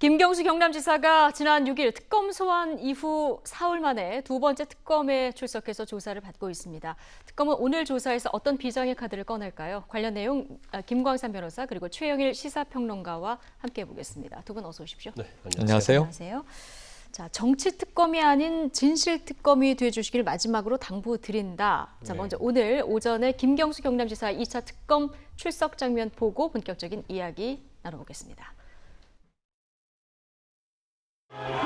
김경수 경남지사가 지난 6일 특검 소환 이후 사흘 만에 두 번째 특검에 출석해서 조사를 받고 있습니다. 특검은 오늘 조사에서 어떤 비장의 카드를 꺼낼까요? 관련 내용 김광산 변호사 그리고 최영일 시사평론가와 함께 보겠습니다. 두 분 어서 오십시오. 네, 안녕하세요. 안녕하세요. 자, 정치 특검이 아닌 진실 특검이 돼주시길 마지막으로 당부드린다. 자, 먼저 오늘 오전에 김경수 경남지사 2차 특검 출석 장면 보고 본격적인 이야기 나눠보겠습니다.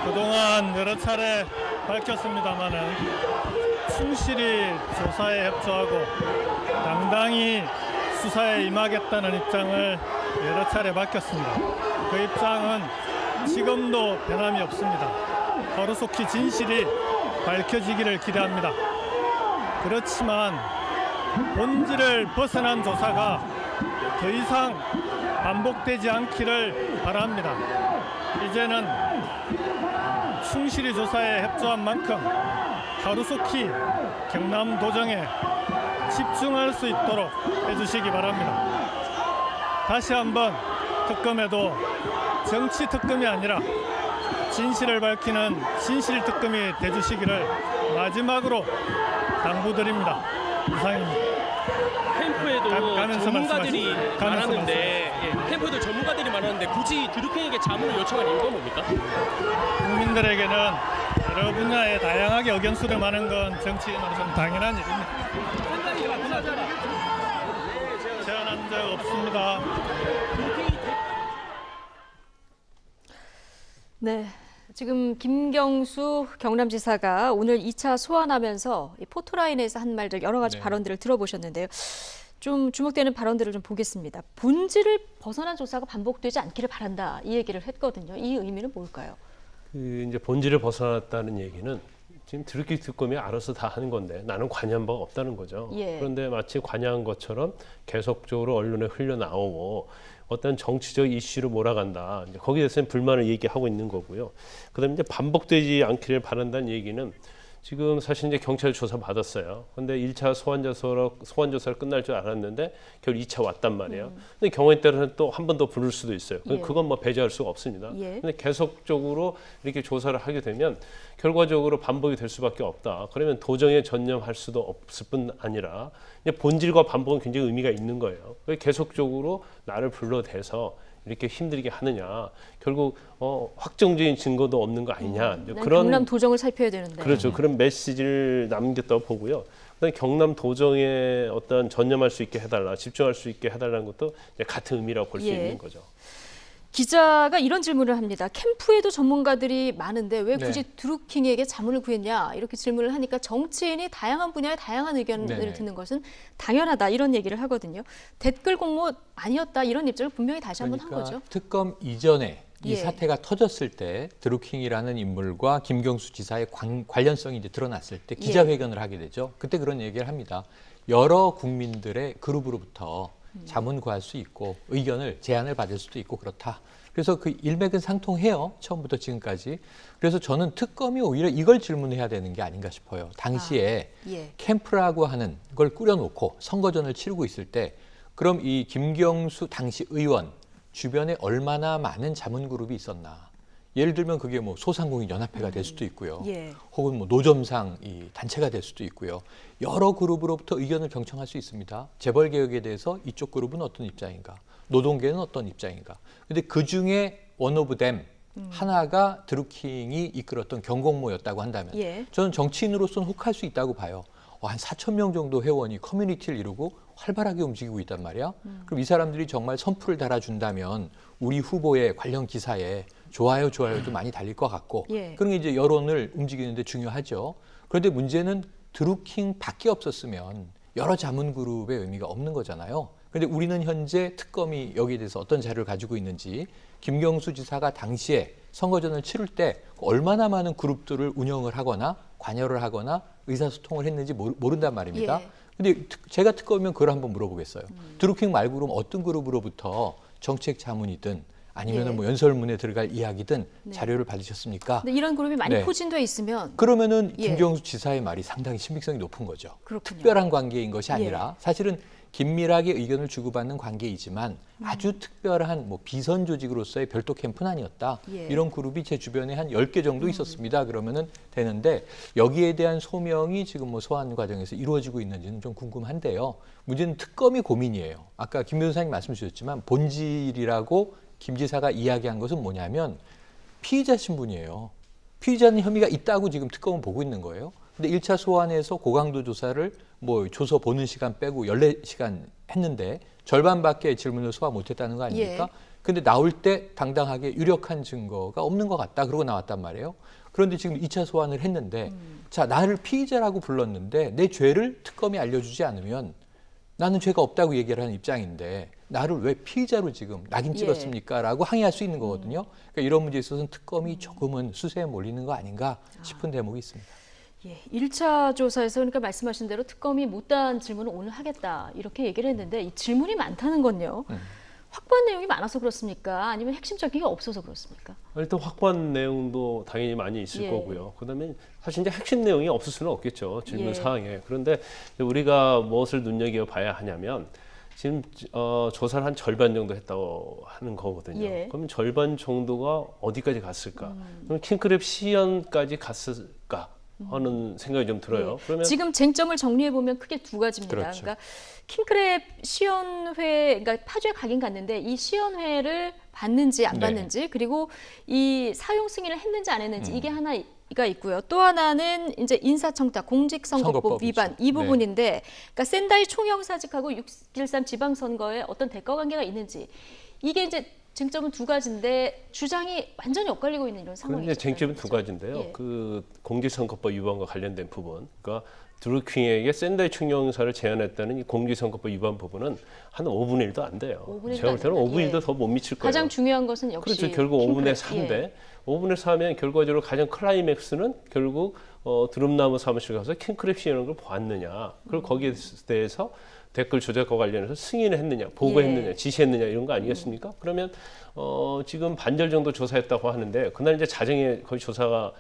그동안 여러 차례 밝혔습니다마는 충실히 조사에 협조하고 당당히 수사에 임하겠다는 입장을 여러 차례 밝혔습니다. 그 입장은 지금도 변함이 없습니다. 하루속히 진실이 밝혀지기를 기대합니다. 그렇지만 본질을 벗어난 조사가 더 이상 반복되지 않기를 바랍니다. 이제는 충실히 조사에 협조한 만큼 하루속히 경남 도정에 집중할 수 있도록 해주시기 바랍니다. 다시 한번 특검에도 정치 특검이 아니라 진실을 밝히는 진실 특검이 돼주시기를 마지막으로 당부드립니다. 이상입니다. 캠프에도 전문가들이 많았는데 캠프에도 전문가들이 많았는데 굳이 드루킹에게 자문을 요청한 이유가 뭡니까? 국민들에게는 여러 분야에 다양하게 의견 수렴하는 건 정치인으로서는 당연한 일입니다. 제안한 적 없습니다. 네, 지금 김경수 경남지사가 오늘 2차 소환하면서 이 포토라인에서 한 말들 여러 가지 발언들을 들어보셨는데요. 좀 주목되는 발언들을 좀 보겠습니다. 본질을 벗어난 조사가 반복되지 않기를 바란다 이 얘기를 했거든요. 이 의미는 뭘까요? 이제 본질을 벗어났다는 얘기는 지금 드루킹 특검이 알아서 다 하는 건데 나는 관여한 바가 없다는 거죠. 예. 그런데 마치 관여한 것처럼 계속적으로 언론에 흘려나오고 어떤 정치적 이슈로 몰아간다. 이제 거기에 대해서는 불만을 얘기하고 있는 거고요. 그다음에 이제 반복되지 않기를 바란다는 얘기는 지금 사실 이제 경찰 조사 받았어요. 근데 1차 소환 조사를 끝날 줄 알았는데 결국 2차 왔단 말이에요. 근데 경우에 따라서는 또 한 번 더 부를 수도 있어요. 예. 그건 뭐 배제할 수가 없습니다. 예. 근데 계속적으로 이렇게 조사를 하게 되면 결과적으로 반복이 될 수밖에 없다. 그러면 도정에 전념할 수도 없을 뿐 아니라 이제 본질과 반복은 굉장히 의미가 있는 거예요. 계속적으로 나를 불러대서 이렇게 힘들게 하느냐, 결국 확정적인 증거도 없는 거 아니냐. 그런 경남 도정을 살펴야 되는데. 그렇죠. 그런 메시지를 남겼다고 보고요. 그다음에 경남 도정에 어떤 전념할 수 있게 해달라, 집중할 수 있게 해달라는 것도 이제 같은 의미라고 볼 수 있는 거죠. 기자가 이런 질문을 합니다. 캠프에도 전문가들이 많은데 왜 굳이 드루킹에게 자문을 구했냐 이렇게 질문을 하니까 정치인이 다양한 분야의 다양한 의견을 듣는 것은 당연하다 이런 얘기를 하거든요. 댓글 공모 아니었다 이런 입장을 분명히 다시 한번 한 거죠. 특검 이전에 이 사태가 터졌을 때 드루킹이라는 인물과 김경수 지사의 관련성이 이제 드러났을 때 기자회견을 하게 되죠. 그때 그런 얘기를 합니다. 여러 국민들의 그룹으로부터 자문 구할 수 있고 의견을 제안을 받을 수도 있고 그렇다. 그래서 그 일맥은 상통해요. 처음부터 지금까지. 그래서 저는 특검이 오히려 이걸 질문해야 되는 게 아닌가 싶어요. 당시에 캠프라고 하는 걸 꾸려놓고 선거전을 치르고 있을 때 그럼 이 김경수 당시 의원 주변에 얼마나 많은 자문 그룹이 있었나. 예를 들면 그게 뭐 소상공인연합회가 될 수도 있고요. 혹은 뭐 노점상 이 단체가 될 수도 있고요. 여러 그룹으로부터 의견을 경청할 수 있습니다. 재벌개혁에 대해서 이쪽 그룹은 어떤 입장인가, 노동계는 어떤 입장인가. 근데 그중에 원 오브 댐 하나가 드루킹이 이끌었던 경공모였다고 한다면 저는 정치인으로서는 혹할 수 있다고 봐요. 한 4천 명 정도 회원이 커뮤니티를 이루고 활발하게 움직이고 있단 말이야. 그럼 이 사람들이 정말 선풀을 달아준다면 우리 후보의 관련 기사에 좋아요도 많이 달릴 것 같고 그런 게 이제 여론을 움직이는데 중요하죠. 그런데 문제는 드루킹 밖에 없었으면 여러 자문 그룹의 의미가 없는 거잖아요. 그런데 우리는 현재 특검이 여기에 대해서 어떤 자료를 가지고 있는지 김경수 지사가 당시에 선거전을 치를 때 얼마나 많은 그룹들을 운영을 하거나 관여를 하거나 의사소통을 했는지 모른단 말입니다. 근데 제가 특검이면 그걸 한번 물어보겠어요. 드루킹 말고 그럼 어떤 그룹으로부터 정책 자문이든 아니면 뭐 연설문에 들어갈 이야기든 자료를 받으셨습니까? 근데 이런 그룹이 많이 포진돼 있으면 그러면은 김경수 지사의 말이 상당히 신빙성이 높은 거죠. 그렇군요. 특별한 관계인 것이 아니라 사실은 긴밀하게 의견을 주고받는 관계이지만 아주 특별한 뭐 비선 조직으로서의 별도 캠프는 아니었다. 예. 이런 그룹이 제 주변에 한 10개 정도 있었습니다. 그러면은 되는데 여기에 대한 소명이 지금 뭐 소환 과정에서 이루어지고 있는지는 좀 궁금한데요. 문제는 특검이 고민이에요. 아까 김 변호사님 말씀 주셨지만 본질이라고 김 지사가 이야기한 것은 뭐냐면 피의자 신분이에요. 피의자는 혐의가 있다고 지금 특검은 보고 있는 거예요. 근데 1차 소환에서 고강도 조사를 뭐 조서 보는 시간 빼고 14시간 했는데 절반밖에 질문을 소화 못했다는 거 아닙니까? 예. 근데 나올 때 당당하게 유력한 증거가 없는 것 같다. 그러고 나왔단 말이에요. 그런데 지금 2차 소환을 했는데 자, 나를 피의자라고 불렀는데 내 죄를 특검이 알려주지 않으면 나는 죄가 없다고 얘기를 하는 입장인데 나를 왜 피의자로 지금 낙인 찍었습니까? 라고 항의할 수 있는 거거든요. 그러니까 이런 문제에 있어서는 특검이 조금은 수세에 몰리는 거 아닌가 싶은 대목이 있습니다. 예, 1차 조사에서 그러니까 말씀하신 대로 특검이 못다한 질문을 오늘 하겠다 이렇게 얘기를 했는데 이 질문이 많다는 건요. 확보한 내용이 많아서 그렇습니까? 아니면 핵심적인 게 없어서 그렇습니까? 일단 확보한 내용도 당연히 많이 있을 예. 거고요. 그다음에 사실 이제 핵심 내용이 없을 수는 없겠죠. 질문 예. 사항에. 그런데 우리가 무엇을 눈여겨봐야 하냐면 지금 조사를 한 절반 정도 했다고 하는 거거든요. 예. 그러면 절반 정도가 어디까지 갔을까? 그럼 킹크랩 시연까지 갔을까? 하는 생각이 좀 들어요. 예. 그러면 지금 쟁점을 정리해 보면 크게 두 가지입니다. 그렇죠. 그러니까 킹크랩 시연회, 그러니까 파주에 가긴 갔는데 이 시연회를 받는지 안 네. 받는지 그리고 이 사용 승인을 했는지 안 했는지 이게 하나가 있고요. 또 하나는 이제 인사청탁, 공직선거법 선거법이죠. 위반 이 네. 부분인데, 그러니까仙台 총영사직하고 6.13 지방선거에 어떤 대가 관계가 있는지 이게 이제 쟁점은 두 가지인데 주장이 완전히 엇갈리고 있는 이런 상황이죠. 그런데 쟁점은 두 가지인데요. 예. 그 공직선거법 위반과 관련된 부분, 그러니까 드루킹에게仙台 총영사를 제안했다는 이 공직선거법 위반 부분은 한 5분의 1도 안 돼요. 5분의 1도 제가 볼 때는 안 5분의 1도 돼요. 더 못 미칠 거예요. 가장 중요한 것은 역시 그렇죠. 결국 5분의 킹크랩. 4인데 5분의 4면 결과적으로 가장 클라이맥스는 결국 드럼나무 사무실 가서 킹크랩 시연한 걸 보았느냐. 그리고 거기에 대해서 댓글 조작과 관련해서 승인을 했느냐, 보고했느냐, 예. 지시했느냐 이런 거 아니겠습니까? 그러면 지금 반절 정도 조사했다고 하는데 그날 이제 자정에 거의 조사가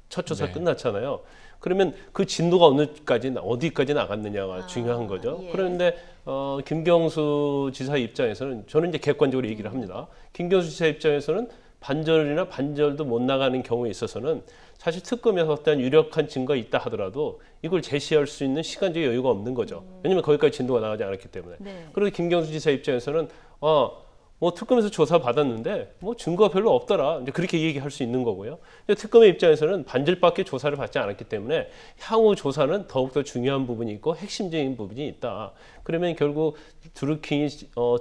첫 조사 네. 끝났잖아요. 그러면 그 진도가 어디까지 나갔느냐가 중요한 거죠. 예. 그런데 김경수 지사 입장에서는 저는 이제 객관적으로 얘기를 합니다. 김경수 지사 입장에서는 반절이나 반절도 못 나가는 경우에 있어서는 사실 특검에서 어떤 유력한 증거가 있다 하더라도 이걸 제시할 수 있는 시간적 여유가 없는 거죠. 왜냐하면 거기까지 진도가 나가지 않았기 때문에. 네. 그리고 김경수 지사 입장에서는 뭐 특검에서 조사 받았는데 뭐 증거가 별로 없더라. 이제 그렇게 얘기할 수 있는 거고요. 특검의 입장에서는 반절밖에 조사를 받지 않았기 때문에 향후 조사는 더욱더 중요한 부분이 있고 핵심적인 부분이 있다. 그러면 결국 드루킹이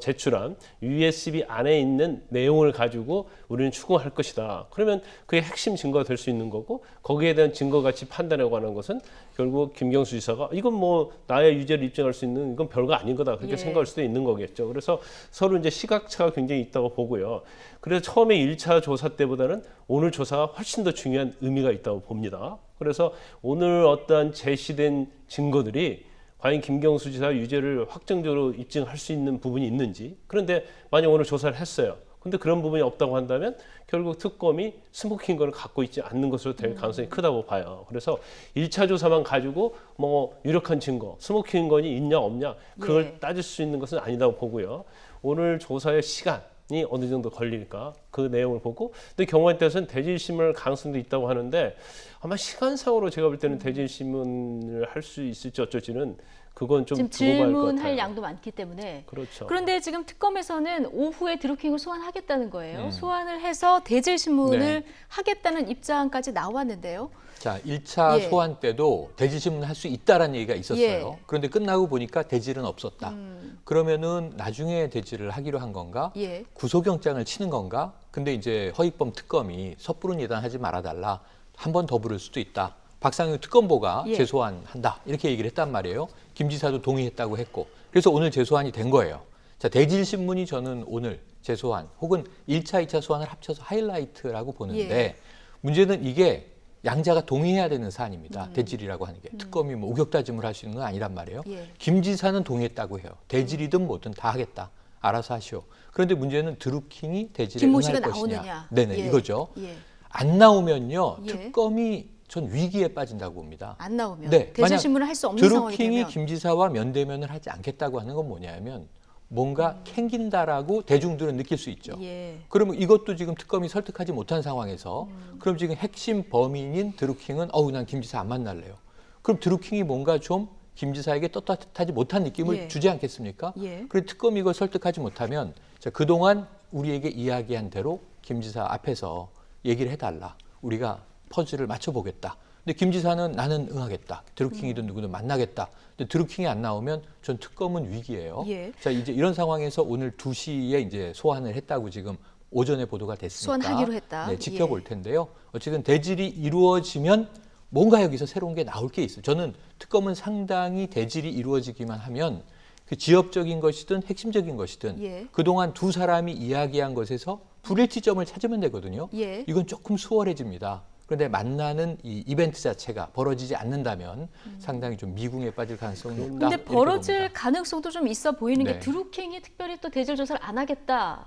제출한 USB 안에 있는 내용을 가지고 우리는 추궁할 것이다. 그러면 그게 핵심 증거가 될 수 있는 거고 거기에 대한 증거 가치 판단에 관한 것은 결국 김경수 지사가 이건 뭐 나의 유죄를 입증할 수 있는 이건 별거 아닌 거다. 그렇게 예. 생각할 수도 있는 거겠죠. 그래서 서로 이제 시각차가 굉장히 있다고 보고요. 그래서 처음에 1차 조사 때보다는 오늘 조사가 훨씬 더 중요한 의미가 있다고 봅니다. 그래서 오늘 어떠한 제시된 증거들이 과연 김경수 지사 유죄를 확정적으로 입증할 수 있는 부분이 있는지. 그런데 만약 오늘 조사를 했어요. 근데 그런 부분이 없다고 한다면 결국 특검이 스모킹건을 갖고 있지 않는 것으로 될 가능성이 크다고 봐요. 그래서 1차 조사만 가지고 뭐 유력한 증거, 스모킹건이 있냐 없냐 그걸 예. 따질 수 있는 것은 아니다고 보고요. 오늘 조사의 시간이 어느 정도 걸릴까 그 내용을 보고 근데 경우에 따라서는 대질신문할 가능성도 있다고 하는데 아마 시간상으로 제가 볼 때는 대질신문을 할 수 있을지 어쩔지는 그건 좀 지금 두고 봐야 할 것 질문할 같아요. 양도 많기 때문에. 그렇죠. 그런데 지금 특검에서는 오후에 드루킹을 소환하겠다는 거예요. 소환을 해서 대질 신문을 네. 하겠다는 입장까지 나왔는데요. 자, 1차 예. 소환 때도 대질 신문을 할 수 있다라는 얘기가 있었어요. 예. 그런데 끝나고 보니까 대질은 없었다. 그러면은 나중에 대질을 하기로 한 건가? 예. 구속영장을 치는 건가? 근데 이제 허익범 특검이 섣부른 예단하지 말아달라. 한 번 더 부를 수도 있다. 박상용 특검보가 예. 재소환한다. 이렇게 얘기를 했단 말이에요. 김 지사도 동의했다고 했고. 그래서 오늘 재소환이 된 거예요. 자, 대질신문이 저는 오늘 재소환 혹은 1차, 2차 소환을 합쳐서 하이라이트라고 보는데 예. 문제는 이게 양자가 동의해야 되는 사안입니다. 대질이라고 하는 게. 특검이 뭐 우격다짐을 할 수 있는 건 아니란 말이에요. 예. 김 지사는 동의했다고 해요. 대질이든 뭐든 다 하겠다. 알아서 하시오. 그런데 문제는 드루킹이 대질에 김모 응할 씨가 것이냐. 나오느냐. 네네, 예. 이거죠. 예. 안 나오면요. 예. 특검이 전 위기에 빠진다고 봅니다. 안 나오면 네, 대질 만약 신문을 할 수 없는 상황이 드루킹이 되면 김 지사와 면대면을 하지 않겠다고 하는 건 뭐냐면 뭔가 캥긴다라고 대중들은 느낄 수 있죠. 예. 그러면 이것도 지금 특검이 설득하지 못한 상황에서 그럼 지금 핵심 범인인 드루킹은 난 김 지사 안 만날래요. 그럼 드루킹이 뭔가 좀 김 지사에게 떳떳하지 못한 느낌을 예. 주지 않겠습니까? 예. 그래서 특검이 이걸 설득하지 못하면 자, 그동안 우리에게 이야기한 대로 김 지사 앞에서 얘기를 해달라. 우리가 퍼즐을 맞춰보겠다. 근데 김 지사는 나는 응하겠다. 드루킹이든 누구든 만나겠다. 근데 드루킹이 안 나오면 전 특검은 위기예요. 예. 자, 이제 이런 상황에서 오늘 2시에 이제 소환을 했다고 지금 오전에 보도가 됐으니까 소환하기로 했다. 네, 지켜볼 텐데요. 어쨌든 대질이 이루어지면 뭔가 여기서 새로운 게 나올 게 있어요. 저는 특검은 상당히 대질이 이루어지기만 하면 그 지역적인 것이든 핵심적인 것이든 예. 그동안 두 사람이 이야기한 것에서 불일치점을 찾으면 되거든요. 예. 이건 조금 수월해집니다. 그런데 만나는 이 이벤트 자체가 벌어지지 않는다면 상당히 좀 미궁에 빠질 가능성이 높다. 근데 이렇게 벌어질 봅니다. 가능성도 좀 있어 보이는 게 네. 드루킹이 특별히 또 대질 조사를 안 하겠다.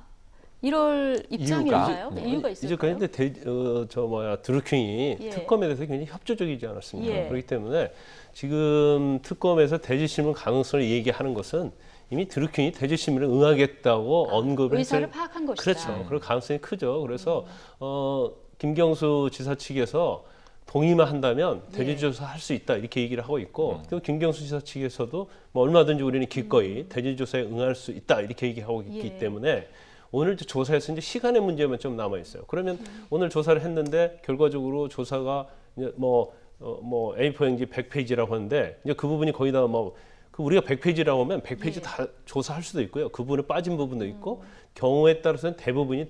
이럴 입장일까요? 네. 이유가 이제 있을까요? 그런데 드루킹이 예. 특검에 대해서 굉장히 협조적이지 않았습니까? 예. 그렇기 때문에 지금 특검에서 대질신문 가능성을 얘기하는 것은 이미 드루킹이 대질신문에 응하겠다고 언급을 의사를 했을 파악한 것이다. 그렇죠. 그럴 가능성이 크죠. 그래서 김경수 지사 측에서 동의만 한다면 대질조사 할 수 있다 이렇게 얘기를 하고 있고 또 김경수 지사 측에서도 뭐 얼마든지 우리는 기꺼이 대질조사에 응할 수 있다 이렇게 얘기하고 있기 예. 때문에 오늘 시조사에서 이제 시간의 문제만 좀 남아 있어요. 그러면 오늘 조사를 했는데 결과적으로 조사가 이제 뭐 A4용지 100페이지라고 하는데 이제 그 부분이 거의 다 그 우리가 100페이지라고 하면 100페이지 예. 다 조사할 수도 있고요. 그 부분에 빠진 부분도 있고 경우에 따라서는 대부분이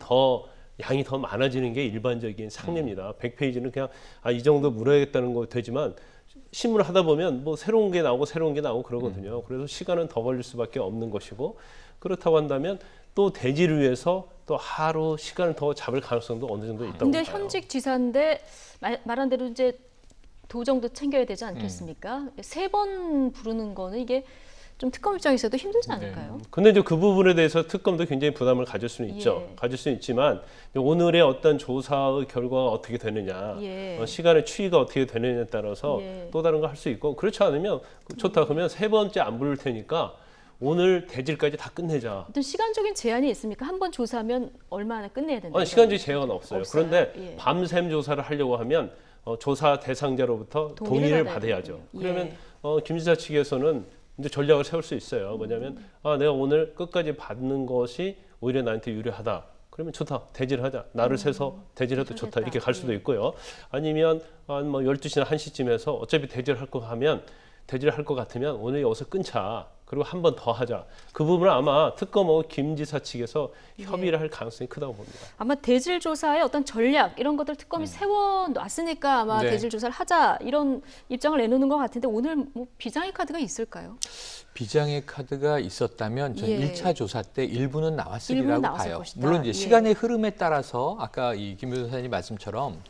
양이 더 많아지는 게 일반적인 상례입니다. 100페이지는 그냥 이 정도 물어야겠다는 거 되지만 신문을 하다 보면 뭐 새로운 게 나오고 그러거든요. 그래서 시간은 더 걸릴 수밖에 없는 것이고 그렇다고 한다면 또 대지를 위해서 또 하루 시간을 더 잡을 가능성도 어느 정도 있다고 근데 봐요. 현직 지사인데 말한 대로 이제 도정도 챙겨야 되지 않겠습니까? 세 번 부르는 거는 이게 좀 특검 입장에서도 힘들지 않을까요? 근데 이제 그 부분에 대해서 특검도 굉장히 부담을 가질 수는 있죠. 예. 가질 수는 있지만 오늘의 어떤 조사의 결과가 어떻게 되느냐, 예. 시간의 추이가 어떻게 되느냐에 따라서 예. 또 다른 거 할 수 있고 그렇지 않으면 좋다 그러면 세 번째 안 부를 테니까 오늘 대질까지 다 끝내자. 어떤 시간적인 제한이 있습니까? 한 번 조사하면 얼마나 끝내야 된다? 아니, 시간적인 제한은 없어요. 없어요? 그런데 예. 밤샘 조사를 하려고 하면 조사 대상자로부터 동의를 받아야죠. 되는군요. 그러면 예. 김 지사 측에서는 이제 전략을 세울 수 있어요. 뭐냐면 내가 오늘 끝까지 받는 것이 오히려 나한테 유리하다. 그러면 좋다. 대질을 하자. 나를 세서 대질해도 좋다. 이렇게 갈 수도 예. 있고요. 아니면 한 12시나 1시쯤에서 어차피 대질을 할 것 같으면 오늘 여기서 끊자. 그리고 한 번 더 하자. 그 부분은 아마 특검하고 김 지사 측에서 협의를 할 가능성이 크다고 봅니다. 아마 대질 조사의 어떤 전략 이런 것들 특검이 세워놨으니까 아마 네. 대질 조사를 하자 이런 입장을 내놓는 것 같은데 오늘 뭐 비장의 카드가 있을까요? 비장의 카드가 있었다면 전 예. 1차 조사 때 일부는 나왔으리라고 일부는 나왔을 봐요. 것이다. 물론 이제 예. 시간의 흐름에 따라서 아까 이 김 변호사님 말씀처럼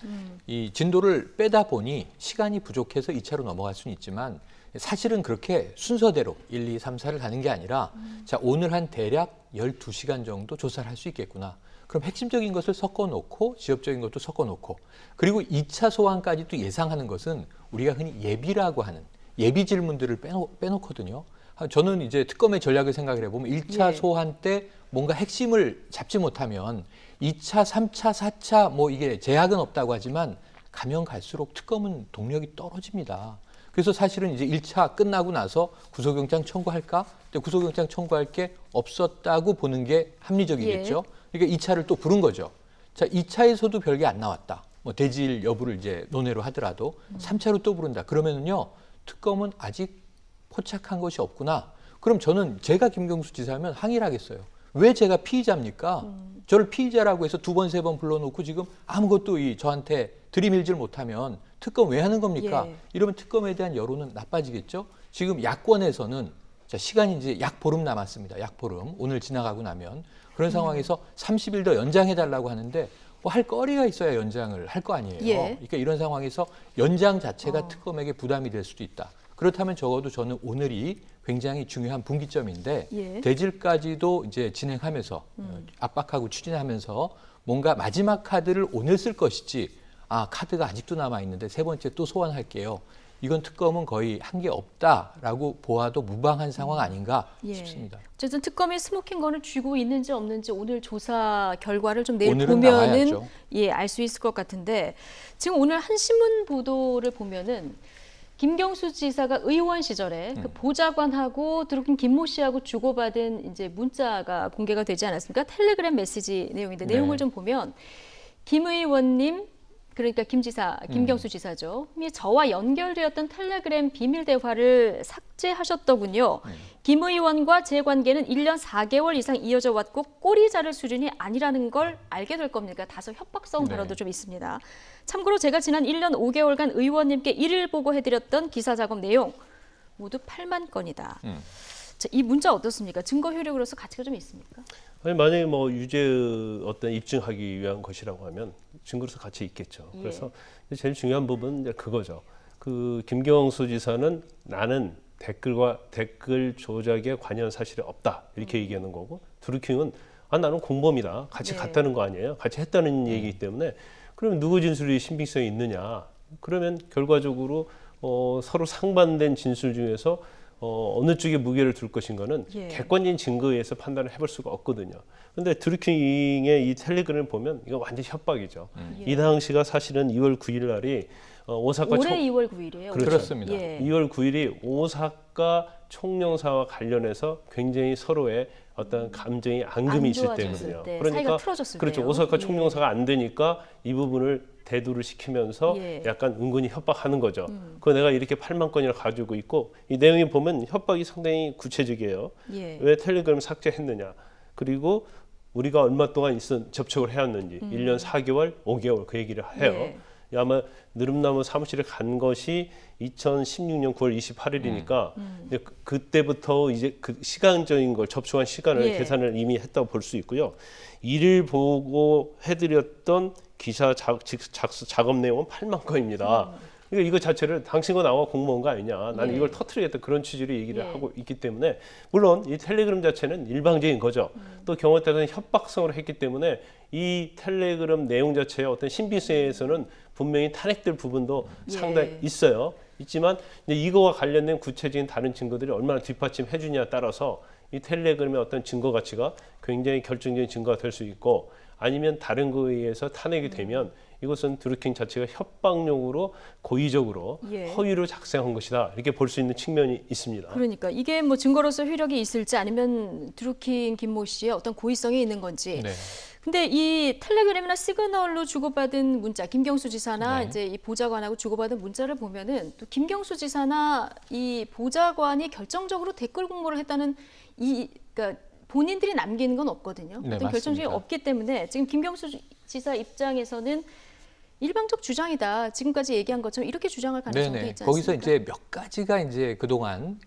이 진도를 빼다 보니 시간이 부족해서 2차로 넘어갈 수는 있지만 사실은 그렇게 순서대로 1, 2, 3, 4를 가는 게 아니라 자, 오늘 한 대략 12시간 정도 조사를 할 수 있겠구나. 그럼 핵심적인 것을 섞어놓고 지역적인 것도 섞어놓고 그리고 2차 소환까지 또 예상하는 것은 우리가 흔히 예비라고 하는 예비 질문들을 빼놓거든요. 저는 이제 특검의 전략을 생각을 해보면 1차 예. 소환 때 뭔가 핵심을 잡지 못하면 2차, 3차, 4차 뭐 이게 제약은 없다고 하지만 가면 갈수록 특검은 동력이 떨어집니다. 그래서 사실은 이제 1차 끝나고 나서 구속영장 청구할까? 근데 구속영장 청구할 게 없었다고 보는 게 합리적이겠죠. 그러니까 2차를 또 부른 거죠. 자, 2차에서도 별게 안 나왔다. 뭐 대질 여부를 이제 논의로 하더라도 3차로 또 부른다. 그러면은요, 특검은 아직 포착한 것이 없구나. 그럼 저는 제가 김경수 지사면 항의를 하겠어요. 왜 제가 피의자입니까? 저를 피의자라고 해서 2번, 3번 불러놓고 지금 아무것도 저한테 들이밀질 못하면 특검 왜 하는 겁니까? 예. 이러면 특검에 대한 여론은 나빠지겠죠? 지금 야권에서는 자, 시간이 이제 약 보름 남았습니다. 약 보름. 오늘 지나가고 나면. 그런 상황에서 30일 더 연장해달라고 하는데 뭐 할 거리가 있어야 연장을 할 거 아니에요. 예. 그러니까 이런 상황에서 연장 자체가 특검에게 부담이 될 수도 있다. 그렇다면 적어도 저는 오늘이 굉장히 중요한 분기점인데 예. 대질까지도 이제 진행하면서 압박하고 추진하면서 뭔가 마지막 카드를 오늘 쓸 것이지 아, 카드가 아직도 남아있는데 세 번째 또 소환할게요. 이건 특검은 거의 한 게 없다라고 보아도 무방한 상황 아닌가 싶습니다. 어쨌든 특검이 스모킹건을 쥐고 있는지 없는지 오늘 조사 결과를 좀 오늘은 내일 보면은 나와야죠. 알 수 있을 것 같은데 지금 오늘 한 신문 보도를 보면은 김경수 지사가 의원 시절에 그 보좌관하고 드루킹 김모 씨하고 주고받은 이제 문자가 공개가 되지 않았습니까? 텔레그램 메시지 내용인데 네. 내용을 좀 보면 김 의원님 그러니까 김 지사, 김경수 지사죠. 저와 연결되었던 텔레그램 비밀 대화를 삭제하셨더군요. 김 의원과 제 관계는 1년 4개월 이상 이어져 왔고 꼬리 자를 수준이 아니라는 걸 알게 될 겁니다. 다소 협박성 발언도 좀 있습니다. 참고로 제가 지난 1년 5개월간 의원님께 일일 보고해드렸던 기사 작업 내용 모두 8만 건이다. 자, 이 문자 어떻습니까? 증거 효력으로서 가치가 좀 있습니까? 아니, 만약에 뭐 유죄 어떤 입증하기 위한 것이라고 하면 증거로서 가치 있겠죠. 그래서 제일 중요한 부분은 이제 그거죠. 그 김경수 지사는 나는 댓글 조작에 관여한 사실이 없다 이렇게 얘기하는 거고 드루킹은 나는 공범이다 같이 갔다는 거 아니에요. 같이 했다는 얘기이기 때문에 그러면 누구 진술이 신빙성이 있느냐? 그러면 결과적으로 서로 상반된 진술 중에서 어느 쪽에 무게를 둘 것인가는 객관적인 증거에 의해서 판단을 해볼 수가 없거든요. 그런데 드루킹의 이 텔레그램을 보면 이거 완전 협박이죠. 이 당시가 사실은 2월 9일 날이 오사카 올해 2월 9일이에요. 그렇습니다. 2월 9일이 오사카 총영사와 관련해서 굉장히 서로의 어떤 감정이 앙금이 있을 때거든요. 사이가 틀어졌을 그렇죠. 때요. 오사카 총영사가 안 되니까 이 부분을 대두를 시키면서 약간 은근히 협박하는 거죠. 그거 내가 이렇게 8만 건이나 가지고 있고 이 내용이 보면 협박이 상당히 구체적이에요. 왜 텔레그램 삭제했느냐. 그리고 우리가 얼마 동안 접촉을 해왔는지 1년 4개월, 5개월 그 얘기를 해요. 아마 느릅나무 사무실에 간 것이 2016년 9월 28일이니까 그때부터 이제 그 시간적인 걸 접촉한 시간을 계산을 이미 했다고 볼 수 있고요. 이를 보고 해드렸던 기사 작업 내용은 8만 건입니다. 그러니까 이거 자체를 당신과 나와 공모한 거 아니냐. 나는 이걸 터뜨리겠다 그런 취지로 얘기를 하고 있기 때문에 물론 이 텔레그램 자체는 일방적인 거죠. 또 경우에 따라서는 협박성으로 했기 때문에 이 텔레그램 내용 자체의 어떤 신빙성에서는 분명히 탄핵될 부분도 상당히 있어요. 있지만 이제 이거와 관련된 구체적인 다른 증거들이 얼마나 뒷받침해 주냐에 따라서 이 텔레그램의 어떤 증거 가치가 굉장히 결정적인 증거가 될 수 있고 아니면 다른 거에 의해서 탄핵이 되면 이것은 드루킹 자체가 협박용으로 고의적으로 허위로 작성한 것이다 이렇게 볼 수 있는 측면이 있습니다. 그러니까 이게 뭐 증거로서 효력이 있을지 아니면 드루킹 김모 씨의 어떤 고의성이 있는 건지. 근데 이 텔레그램이나 시그널로 주고받은 문자, 김경수 지사나 이제 이 보좌관하고 주고받은 문자를 보면은 또 김경수 지사나 이 보좌관이 결정적으로 댓글 공모를 했다는 그러니까 본인들이 남기는 건 없거든요. 어떤 결정적이 없기 때문에 지금 김경수 지사 입장에서는 일방적 주장이다. 지금까지 얘기한 것처럼 이렇게 주장할 가능성도 있지 않습니까? 거기서 이제 몇 가지가 이제 그동안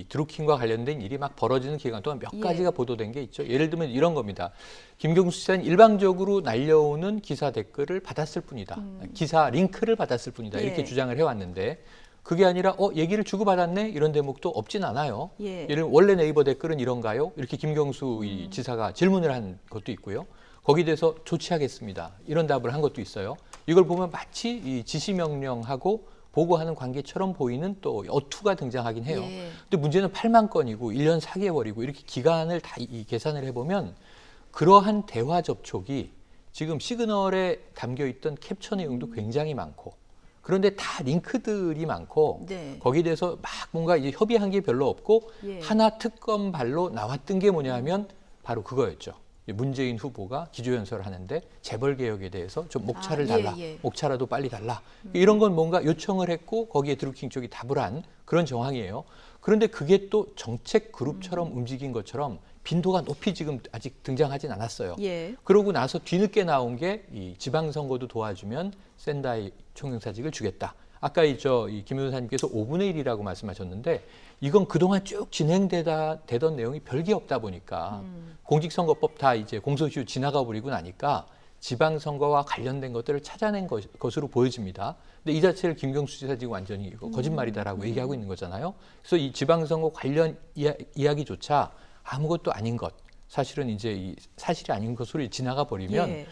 드루킹과 관련된 일이 막 벌어지는 기간 동안 몇 가지가 보도된 게 있죠. 예를 들면 이런 겁니다. 김경수 지사는 일방적으로 날려오는 기사 댓글을 받았을 뿐이다. 기사 링크를 받았을 뿐이다. 이렇게 주장을 해왔는데 그게 아니라 얘기를 주고받았네 이런 대목도 없진 않아요. 예를 들면 원래 네이버 댓글은 이런가요? 이렇게 김경수 이 지사가 질문을 한 것도 있고요. 거기에 대해서 조치하겠습니다. 이런 답을 한 것도 있어요. 이걸 보면 마치 이 지시명령하고 보고하는 관계처럼 보이는 또 어투가 등장하긴 해요. 근데 문제는 8만 건이고 1년 4개월이고 이렇게 기간을 다 계산을 해보면 그러한 대화 접촉이 지금 시그널에 담겨있던 캡처 내용도 굉장히 많고 그런데 다 링크들이 많고 거기에 대해서 막 뭔가 이제 협의한 게 별로 없고 하나 특검 발로 나왔던 게 뭐냐 하면 바로 그거였죠. 문재인 후보가 기조연설을 하는데 재벌 개혁에 대해서 좀 목차를 달라, 목차라도 빨리 달라. 이런 건 뭔가 요청을 했고 거기에 드루킹 쪽이 답을 한 그런 정황이에요. 그런데 그게 또 정책 그룹처럼 움직인 것처럼 빈도가 높이 지금 아직 등장하진 않았어요. 그러고 나서 뒤늦게 나온 게 이 지방선거도 도와주면 센다이 총영사직을 주겠다. 아까 이 김 변호사님께서 5분의 1이라고 말씀하셨는데 이건 그동안 쭉 되던 내용이 별게 없다 보니까 공직선거법 다 이제 공소시효 지나가 버리고 나니까 지방선거와 관련된 것들을 찾아낸 것으로 보여집니다. 근데 이 자체를 김경수 지사 지금 완전히 이거 거짓말이다라고 얘기하고 있는 거잖아요. 그래서 이 지방선거 관련 이야기조차 아무것도 아닌 것. 사실은 이제 이 사실이 아닌 것으로 지나가 버리면 예.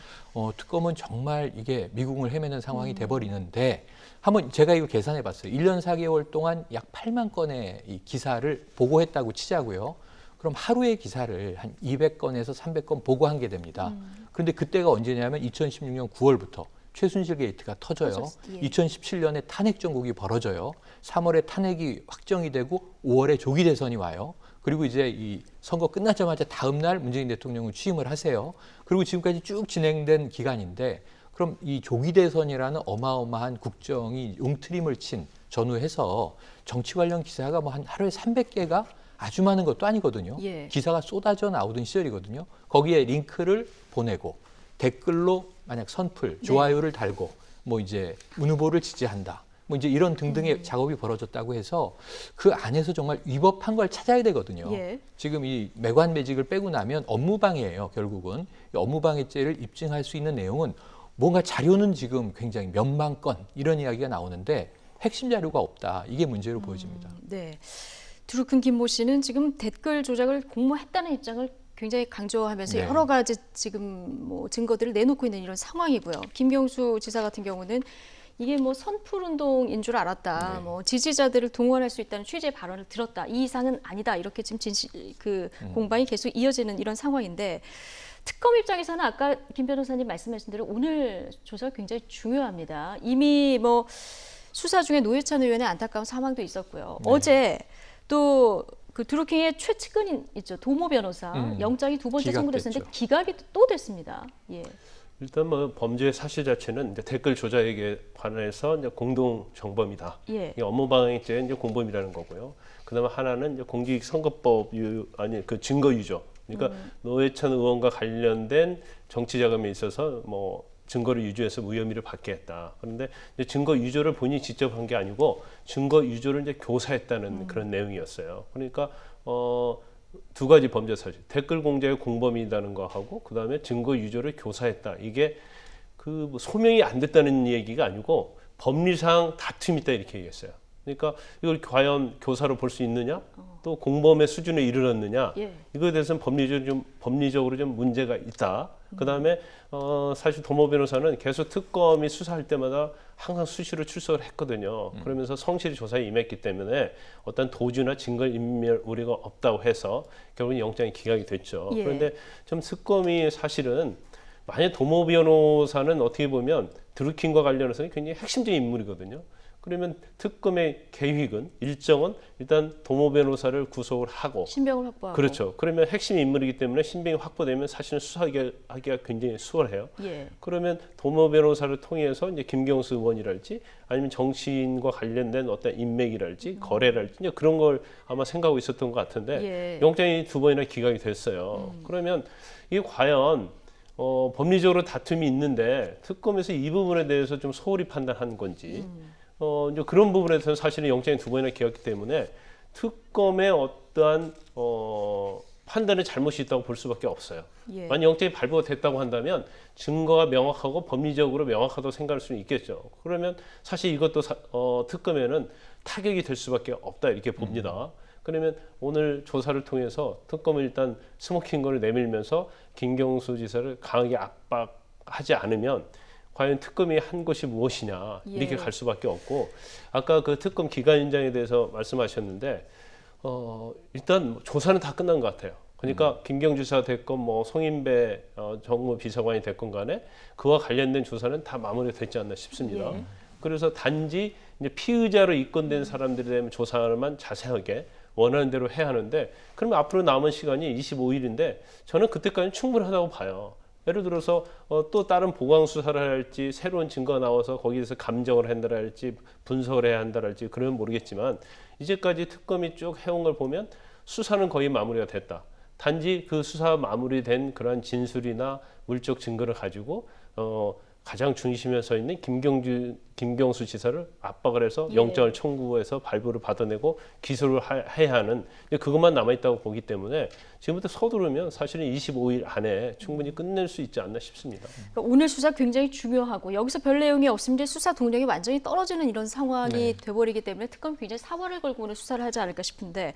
특검은 정말 이게 미궁을 헤매는 상황이 돼버리는데 한번 제가 이거 계산해 봤어요. 1년 4개월 동안 약 8만 건의 이 기사를 보고했다고 치자고요. 그럼 하루의 기사를 한 200건에서 300건 보고한 게 됩니다. 그런데 그때가 언제냐면 2016년 9월부터 최순실 게이트가 터져요. 예. 2017년에 탄핵 정국이 벌어져요. 3월에 탄핵이 확정이 되고 5월에 조기 대선이 와요. 그리고 이제 이 선거 끝나자마자 다음 날 문재인 대통령은 취임을 하세요. 그리고 지금까지 쭉 진행된 기간인데 그럼 이 조기 대선이라는 어마어마한 국정이 용트림을 친 전후해서 정치 관련 기사가 뭐 한 하루에 300개가 아주 많은 것도 아니거든요. 예. 기사가 쏟아져 나오던 시절이거든요. 거기에 링크를 보내고 댓글로 만약 선플, 좋아요를 달고 뭐 이제 문 후보를 지지한다. 뭐 이제 이런 등등의 작업이 벌어졌다고 해서 그 안에서 정말 위법한 걸 찾아야 되거든요. 예. 지금 이 매관 매직을 빼고 나면 업무방해예요. 결국은 이 업무방해죄를 입증할 수 있는 내용은 뭔가 자료는 지금 굉장히 몇만 건 이런 이야기가 나오는데 핵심 자료가 없다. 이게 문제로 보여집니다. 네. 드루킹 김모 씨는 지금 댓글 조작을 공모했다는 입장을 굉장히 강조하면서 네. 여러 가지 지금 뭐 증거들을 내놓고 있는 이런 상황이고요. 김경수 지사 같은 경우는 이게 뭐 선풀 운동인 줄 알았다. 네. 뭐 지지자들을 동원할 수 있다는 취지의 발언을 들었다. 이 이상은 아니다. 이렇게 지금 공방이 계속 이어지는 이런 상황인데 특검 입장에서는 아까 김 변호사님 말씀하신 대로 오늘 조사가 굉장히 중요합니다. 이미 뭐 수사 중에 노회찬 의원의 안타까운 사망도 있었고요. 네. 어제 또 그 드루킹의 최측근 있죠. 도모 변호사 영장이 두 번째 선고됐었는데 기각됐죠. 기각이 또 됐습니다. 예. 일단 뭐 범죄의 사실 자체는 이제 댓글 조작에 관해서 이제 공동 정범이다. 예. 이게 업무방해죄 이제 공범이라는 거고요. 그다음에 하나는 이제 공직선거법 그 증거 유조. 그러니까 노회찬 의원과 관련된 정치 자금에 있어서 뭐 증거를 유조해서 무혐의를 받게 했다. 그런데 이제 증거 유조를 본인이 직접 한 게 아니고 증거 유조를 이제 교사했다는 그런 내용이었어요. 그러니까 두 가지 범죄 사실, 댓글 공작의 공범이라는 거하고 그다음에 증거 유조를 교사했다. 이게 그 소명이 안 됐다는 얘기가 아니고 법리상 다툼이 있다 이렇게 얘기했어요. 그러니까 이걸 과연 교사로 볼 수 있느냐, 또 공범의 수준에 이르렀느냐, 예. 이거에 대해서는 법리적으로 좀 문제가 있다. 그다음에 사실 도모 변호사는 계속 특검이 수사할 때마다 항상 수시로 출석을 했거든요. 그러면서 성실히 조사에 임했기 때문에 어떤 도주나 증거 인멸 우려가 없다고 해서 결국은 영장이 기각이 됐죠. 예. 그런데 좀 특검이 사실은 만약 도모 변호사는 어떻게 보면 드루킹과 관련해서는 굉장히 핵심적인 인물이거든요. 그러면 특검의 계획은 일정은 일단 도모 변호사를 구속을 하고 신병을 확보하고. 그렇죠. 그러면 핵심 인물이기 때문에 신병이 확보되면 사실은 수사하기가 굉장히 수월해요. 예. 그러면 도모 변호사를 통해서 이제 김경수 의원이랄지 아니면 정치인과 관련된 어떤 인맥이랄지 거래랄지 이제 그런 걸 아마 생각하고 있었던 것 같은데 예. 영장이 두 번이나 기각이 됐어요. 그러면 이게 과연 법리적으로 다툼이 있는데 특검에서 이 부분에 대해서 좀 소홀히 판단한 건지 이제 그런 부분에서는 사실은 영장이 두 번이나 기각했기 때문에 특검의 어떠한 판단에 잘못이 있다고 볼 수밖에 없어요. 예. 만약 영장이 발부가 됐다고 한다면 증거가 명확하고 법리적으로 명확하다고 생각할 수는 있겠죠. 그러면 사실 이것도 특검에는 타격이 될 수밖에 없다 이렇게 봅니다. 그러면 오늘 조사를 통해서 특검은 일단 스모킹건을 내밀면서 김경수 지사를 강하게 압박하지 않으면 과연 특검이 한 것이 무엇이냐 이렇게 예. 갈 수밖에 없고 아까 그 특검 기간인장에 대해서 말씀하셨는데 일단 조사는 다 끝난 것 같아요. 그러니까 김경주 지사 됐건 뭐 송인배 정무비서관이 됐건 간에 그와 관련된 조사는 다 마무리됐지 않나 싶습니다. 예. 그래서 단지 이제 피의자로 입건된 사람들에 대한 조사만 자세하게 원하는 대로 해야 하는데 그러면 앞으로 남은 시간이 25일인데 저는 그때까지는 충분하다고 봐요. 예를 들어서 또 다른 보강 수사를 할지 새로운 증거가 나와서 거기에서 감정을 한다 할지 분석을 해야 한다 할지 그러면 모르겠지만 이제까지 특검이 쭉 해온 걸 보면 수사는 거의 마무리가 됐다. 단지 그 수사 마무리된 그러한 진술이나 물적 증거를 가지고 가장 중심에 서 있는 김경수 지사를 압박을 해서 예. 영장을 청구해서 발부를 받아내고 기소를 해야 하는 그것만 남아있다고 보기 때문에 지금부터 서두르면 사실은 25일 안에 충분히 끝낼 수 있지 않나 싶습니다. 그러니까 오늘 수사 굉장히 중요하고 여기서 별 내용이 없으면 이제 수사 동력이 완전히 떨어지는 이런 상황이 네. 돼버리기 때문에 특검이 굉장히 사활을 걸고 오늘 수사를 하지 않을까 싶은데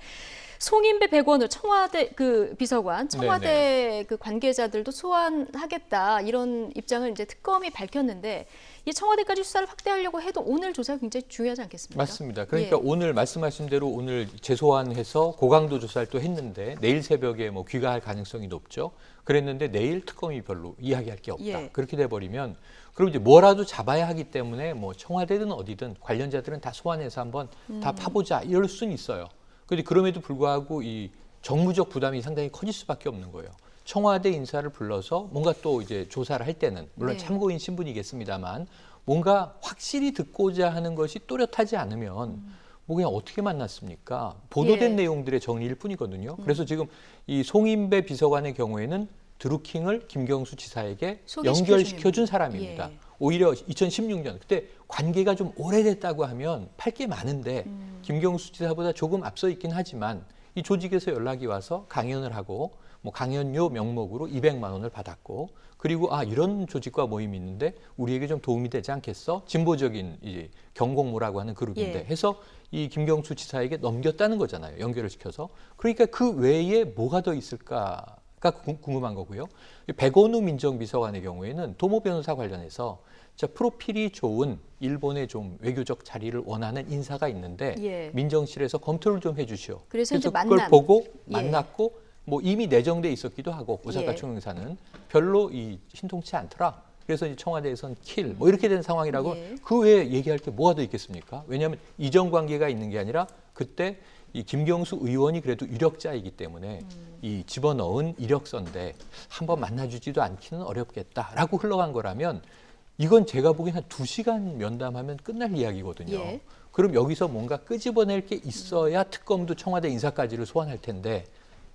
송인배 백원우 청와대 그 비서관, 청와대 그 관계자들도 소환하겠다 이런 입장을 이제 특검이 밝혔는데 이 청와대까지 수사를 확대하려고 해도 오늘 조사가 굉장히 중요하지 않겠습니까? 맞습니다. 그러니까 예. 오늘 말씀하신 대로 오늘 재소환해서 고강도 조사를 또 했는데 내일 새벽에 뭐 귀가할 가능성이 높죠. 그랬는데 내일 특검이 별로 이야기할 게 없다. 예. 그렇게 돼 버리면 그럼 이제 뭐라도 잡아야 하기 때문에 뭐 청와대든 어디든 관련자들은 다 소환해서 한번 다 파보자 이럴 수는 있어요. 그런데 그럼에도 불구하고 이 정무적 부담이 상당히 커질 수밖에 없는 거예요. 청와대 인사를 불러서 뭔가 또 이제 조사를 할 때는 물론 네. 참고인 신분이겠습니다만 뭔가 확실히 듣고자 하는 것이 또렷하지 않으면 뭐 그냥 어떻게 만났습니까? 보도된 예. 내용들의 정리일 뿐이거든요. 그래서 지금 이 송인배 비서관의 경우에는 드루킹을 김경수 지사에게 연결시켜준 사람입니다. 예. 오히려 2016년 그때 관계가 좀 오래됐다고 하면 팔 게 많은데 김경수 지사보다 조금 앞서 있긴 하지만 이 조직에서 연락이 와서 강연을 하고 뭐 강연료 명목으로 200만 원을 받았고 그리고 이런 조직과 모임이 있는데 우리에게 좀 도움이 되지 않겠어? 진보적인 이제 경공모라고 하는 그룹인데 예. 해서 이 김경수 지사에게 넘겼다는 거잖아요. 연결을 시켜서. 그러니까 그 외에 뭐가 더 있을까가 궁금한 거고요. 백원우 민정비서관의 경우에는 도모 변호사 관련해서 프로필이 좋은 일본의 좀 외교적 자리를 원하는 인사가 있는데 예. 민정실에서 검토를 좀 해주시오. 그래서 이제 그걸 만남. 보고 예. 만났고 뭐 이미 내정돼 있었기도 하고 오사카 예. 총영사는 별로 이 신통치 않더라. 그래서 이제 청와대에서는 킬 뭐 이렇게 된 상황이라고 예. 그 외에 얘기할 게 뭐가 더 있겠습니까? 왜냐하면 이전 관계가 있는 게 아니라 그때 이 김경수 의원이 그래도 유력자이기 때문에 이 집어넣은 이력서인데 한번 만나주지도 않기는 어렵겠다라고 흘러간 거라면 이건 제가 보기엔 한 2시간 면담하면 끝날 이야기거든요. 예. 그럼 여기서 뭔가 끄집어낼 게 있어야 특검도 청와대 인사까지를 소환할 텐데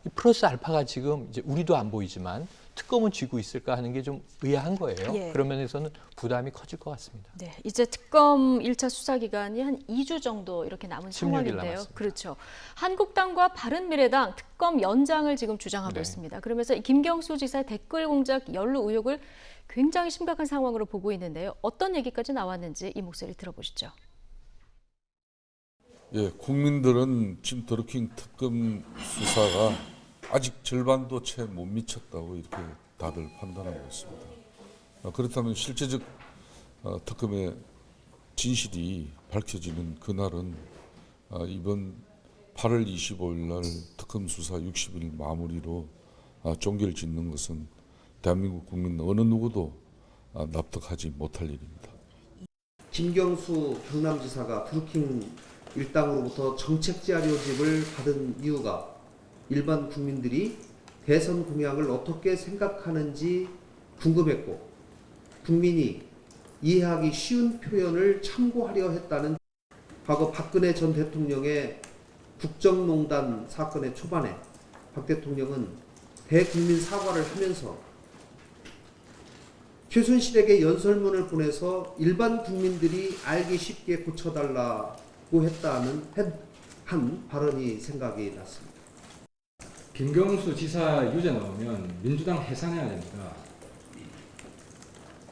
이 플러스 알파가 지금 이제 우리도 안 보이지만 특검은 쥐고 있을까 하는 게 좀 의아한 거예요. 예. 그런 면에서는 부담이 커질 것 같습니다. 네, 이제 특검 1차 수사 기간이 한 2주 정도 이렇게 남은 16일 상황인데요. 남았습니다. 그렇죠. 한국당과 바른미래당 특검 연장을 지금 주장하고 네. 있습니다. 그러면서 이 김경수 지사의 댓글 공작 연루 의혹을 굉장히 심각한 상황으로 보고 있는데요. 어떤 얘기까지 나왔는지 이 목소리 들어보시죠. 예, 국민들은 지금 드루킹 특검 수사가 아직 절반도 채 못 미쳤다고 이렇게 다들 판단하고 있습니다. 그렇다면 실제적 특검의 진실이 밝혀지는 그날은 이번 8월 25일 날 특검 수사 60일 마무리로 종결 짓는 것은 대한민국 국민 어느 누구도 납득하지 못할 일입니다. 김경수 경남지사가 드루킹 일당으로부터 정책 자료집을 받은 이유가 일반 국민들이 대선 공약을 어떻게 생각하는지 궁금했고 국민이 이해하기 쉬운 표현을 참고하려 했다는 과거 박근혜 전 대통령의 국정농단 사건의 초반에 박 대통령은 대국민 사과를 하면서 최순실에게 연설문을 보내서 일반 국민들이 알기 쉽게 고쳐달라고 했다는 한 발언이 생각이 났습니다. 김경수 지사 유죄 나오면 민주당 해산해야 됩니다.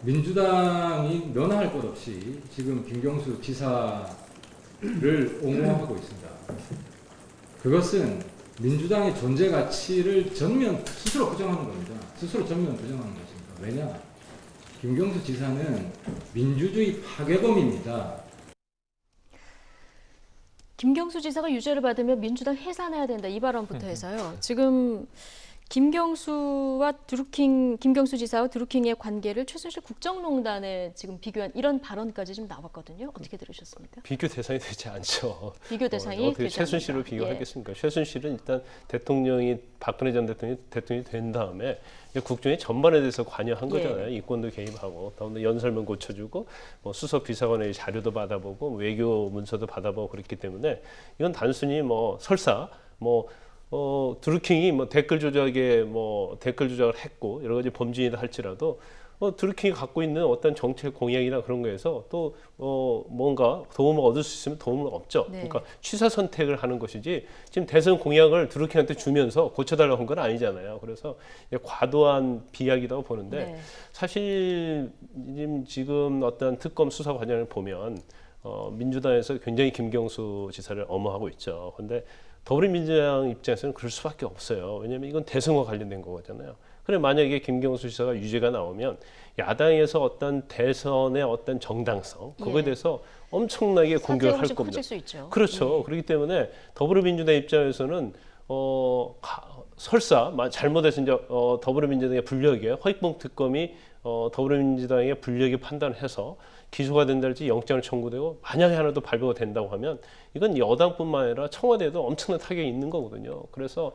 민주당이 너나 할 것 없이 지금 김경수 지사를 옹호하고 있습니다. 그것은 민주당의 존재 가치를 스스로 부정하는 겁니다. 스스로 전면 부정하는 것입니다. 왜냐? 김경수 지사는 민주주의 파괴범입니다. 김경수 지사가 유죄를 받으면 민주당 해산해야 된다 이 발언부터 해서요. 지금 김경수 지사와 드루킹의 관계를 최순실 국정농단에 지금 비교한 이런 발언까지 좀 나왔거든요. 어떻게 들으셨습니까? 비교 대상이 되지 않죠. 비교 대상이 어떻게 되지 최순실을 않는다. 비교하겠습니까? 최순실은 일단 박근혜 전 대통령이 된 다음에 국정의 전반에 대해서 관여한 거잖아요. 이권도 개입하고, 더군다나 연설문 고쳐주고, 뭐 수석 비서관의 자료도 받아보고, 외교 문서도 받아보고 그랬기 때문에 이건 단순히 뭐 설사 드루킹이 댓글 조작을 했고 여러 가지 범죄이다 할지라도 드루킹이 갖고 있는 어떤 정책 공약이나 그런 거에서 또 뭔가 도움을 얻을 수 있으면 도움은 없죠. 네. 그러니까 취사 선택을 하는 것이지 지금 대선 공약을 드루킹한테 주면서 고쳐달라고 한 건 아니잖아요. 그래서 과도한 비약이라고 보는데 네. 사실 지금 어떤 특검 수사 과정을 보면 민주당에서 굉장히 김경수 지사를 엄호하고 있죠. 그런데 더불어민주당 입장에서는 그럴 수밖에 없어요. 왜냐하면 이건 대선과 관련된 거잖아요. 그래 만약에 김경수 지사가 유죄가 나오면 야당에서 어떤 대선의 어떤 정당성 그거에 예. 대해서 엄청나게 공격을 할 사태가 겁니다. 커질 수 있죠. 그렇죠. 그렇기 때문에 더불어민주당 입장에서는 설사 잘못해서 이제 더불어민주당의 불리하게 허익범 특검이 더불어민주당의 불리하게 판단해서 기소가 된다든지 영장을 청구되고 만약에 하나도 발부가 된다고 하면 이건 여당뿐만 아니라 청와대에도 엄청난 타격이 있는 거거든요. 그래서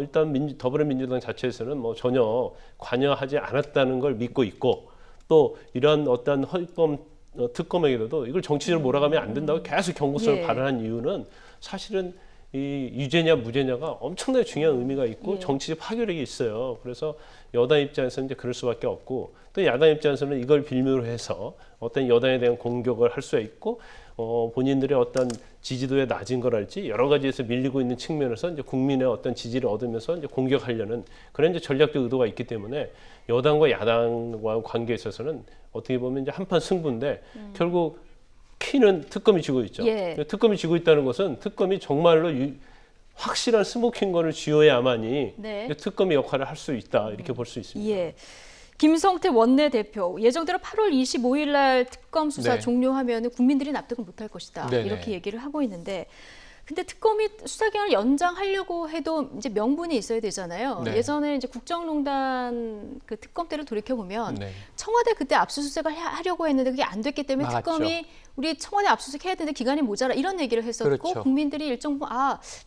일단 더불어민주당 자체에서는 뭐 전혀 관여하지 않았다는 걸 믿고 있고 또 이런 어떤 허익범 특검에게도 이걸 정치적으로 몰아가면 안 된다고 계속 경고성을 예. 발언한 이유는 사실은 이 유죄냐 무죄냐가 엄청나게 중요한 의미가 있고 예. 정치적 파괴력이 있어요. 그래서 여당 입장에서는 이제 그럴 수밖에 없고 또 야당 입장에서는 이걸 빌미로 해서 어떤 여당에 대한 공격을 할 수 있고 본인들의 어떤 지지도에 낮은 거랄지 여러 가지에서 밀리고 있는 측면에서 이제 국민의 어떤 지지를 얻으면서 이제 공격하려는 그런 이제 전략적 의도가 있기 때문에 여당과 야당과 관계에 있어서는 어떻게 보면 이제 한판 승부인데 결국 키는 특검이 쥐고 있죠. 예. 특검이 쥐고 있다는 것은 특검이 정말로 확실한 스모킹건을 쥐어야만이 네. 특검의 역할을 할 수 있다 이렇게 볼 수 있습니다. 예. 김성태 원내대표 예정대로 8월 25일 날 특검 수사 네. 종료하면 국민들이 납득을 못할 것이다. 네네. 이렇게 얘기를 하고 있는데 근데 특검이 수사 기간을 연장하려고 해도 이제 명분이 있어야 되잖아요. 네. 예전에 이제 국정농단 그 특검 때를 돌이켜 보면 네. 청와대 그때 압수수색을 하려고 했는데 그게 안 됐기 때문에 막았죠. 특검이 우리 청와대 압수수색 해야 되는데 기간이 모자라 이런 얘기를 했었고 그렇죠. 국민들이 일정 부분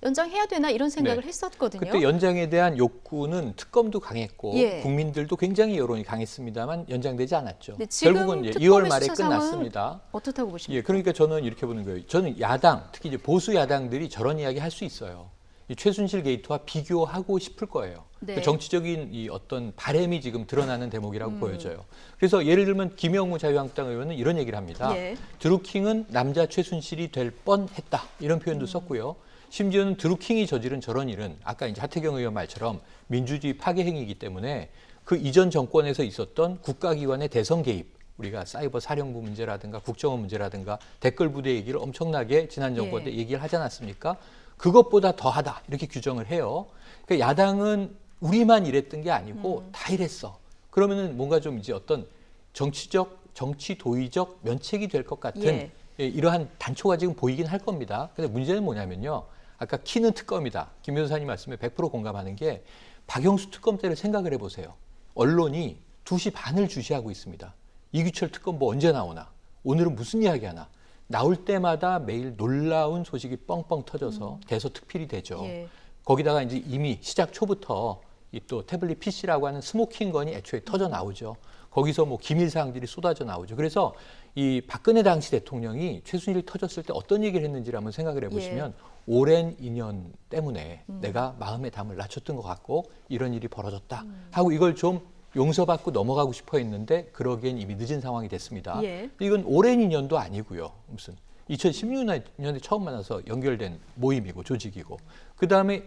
연장해야 되나 이런 생각을 네. 했었거든요. 그때 연장에 대한 욕구는 특검도 강했고 예. 국민들도 굉장히 여론이 강했습니다만 연장되지 않았죠. 네, 지금 결국은 이제 특검의 2월 말에 수사상은 끝났습니다. 어떻다고 보십니까? 예, 그러니까 저는 이렇게 보는 거예요. 저는 야당, 특히 이제 보수 야당들이 저런 이야기 할 수 있어요. 이 최순실 게이트와 비교하고 싶을 거예요. 네. 그 정치적인 이 어떤 바램이 지금 드러나는 대목이라고 보여져요. 그래서 예를 들면 김영우 자유한국당 의원은 이런 얘기를 합니다. 예. 드루킹은 남자 최순실이 될 뻔했다 이런 표현도 썼고요. 심지어는 드루킹이 저지른 저런 일은 아까 이제 하태경 의원 말처럼 민주주의 파괴 행위이기 때문에 그 이전 정권에서 있었던 국가기관의 대선 개입, 우리가 사이버 사령부 문제라든가 국정원 문제라든가 댓글 부대 얘기를 엄청나게 지난 정권 때 얘기를 하지 않았습니까? 그것보다 더하다 이렇게 규정을 해요. 그러니까 야당은 우리만 이랬던 게 아니고 다 이랬어. 그러면은 뭔가 좀 이제 어떤 정치 도의적 면책이 될 것 같은 예, 이러한 단초가 지금 보이긴 할 겁니다. 근데 문제는 뭐냐면요. 아까 키는 특검이다. 김 변호사님 말씀에 100% 공감하는 게 박영수 특검 때를 생각을 해보세요. 언론이 2시 반을 주시하고 있습니다. 이규철 특검 뭐 언제 나오나? 오늘은 무슨 이야기 하나? 나올 때마다 매일 놀라운 소식이 뻥뻥 터져서 대서특필이 되죠. 예. 거기다가 이제 이미 시작 초부터 이 또 태블릿 PC라고 하는 스모킹건이 애초에 터져 나오죠. 거기서 뭐 기밀 사항들이 쏟아져 나오죠. 그래서 이 박근혜 당시 대통령이 최순실 터졌을 때 어떤 얘기를 했는지를 한번 생각을 해보시면 오랜 인연 때문에 내가 마음의 담을 낮췄던 것 같고 이런 일이 벌어졌다 하고 이걸 좀 용서받고 넘어가고 싶어 했는데 그러기엔 이미 늦은 상황이 됐습니다. 예. 이건 오랜 인연도 아니고요. 무슨 2016년에 처음 만나서 연결된 모임이고 조직이고 그다음에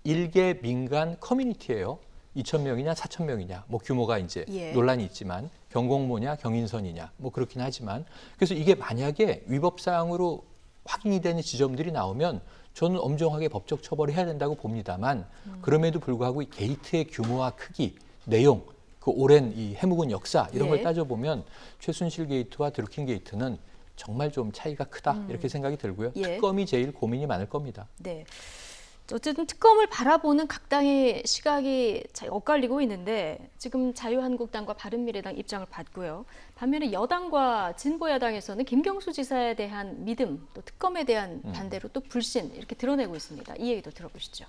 일개 민간 커뮤니티예요. 2,000명이냐 4,000명이냐 뭐 규모가 이제 논란이 있지만 경공모냐 경인선이냐 뭐 그렇긴 하지만 그래서 이게 만약에 위법 사항으로 확인이 되는 지점들이 나오면 저는 엄정하게 법적 처벌을 해야 된다고 봅니다만 그럼에도 불구하고 이 게이트의 규모와 크기, 내용, 그 오랜 이 해묵은 역사 이런 걸 따져보면 최순실 게이트와 드루킹 게이트는 정말 좀 차이가 크다 이렇게 생각이 들고요. 특검이 제일 고민이 많을 겁니다. 네. 어쨌든 특검을 바라보는 각 당의 시각이 엇갈리고 있는데 지금 자유한국당과 바른미래당 입장을 봤고요. 반면에 여당과 진보야당에서는 김경수 지사에 대한 믿음, 또 특검에 대한 반대로 또 불신 이렇게 드러내고 있습니다. 이 얘기도 들어보시죠.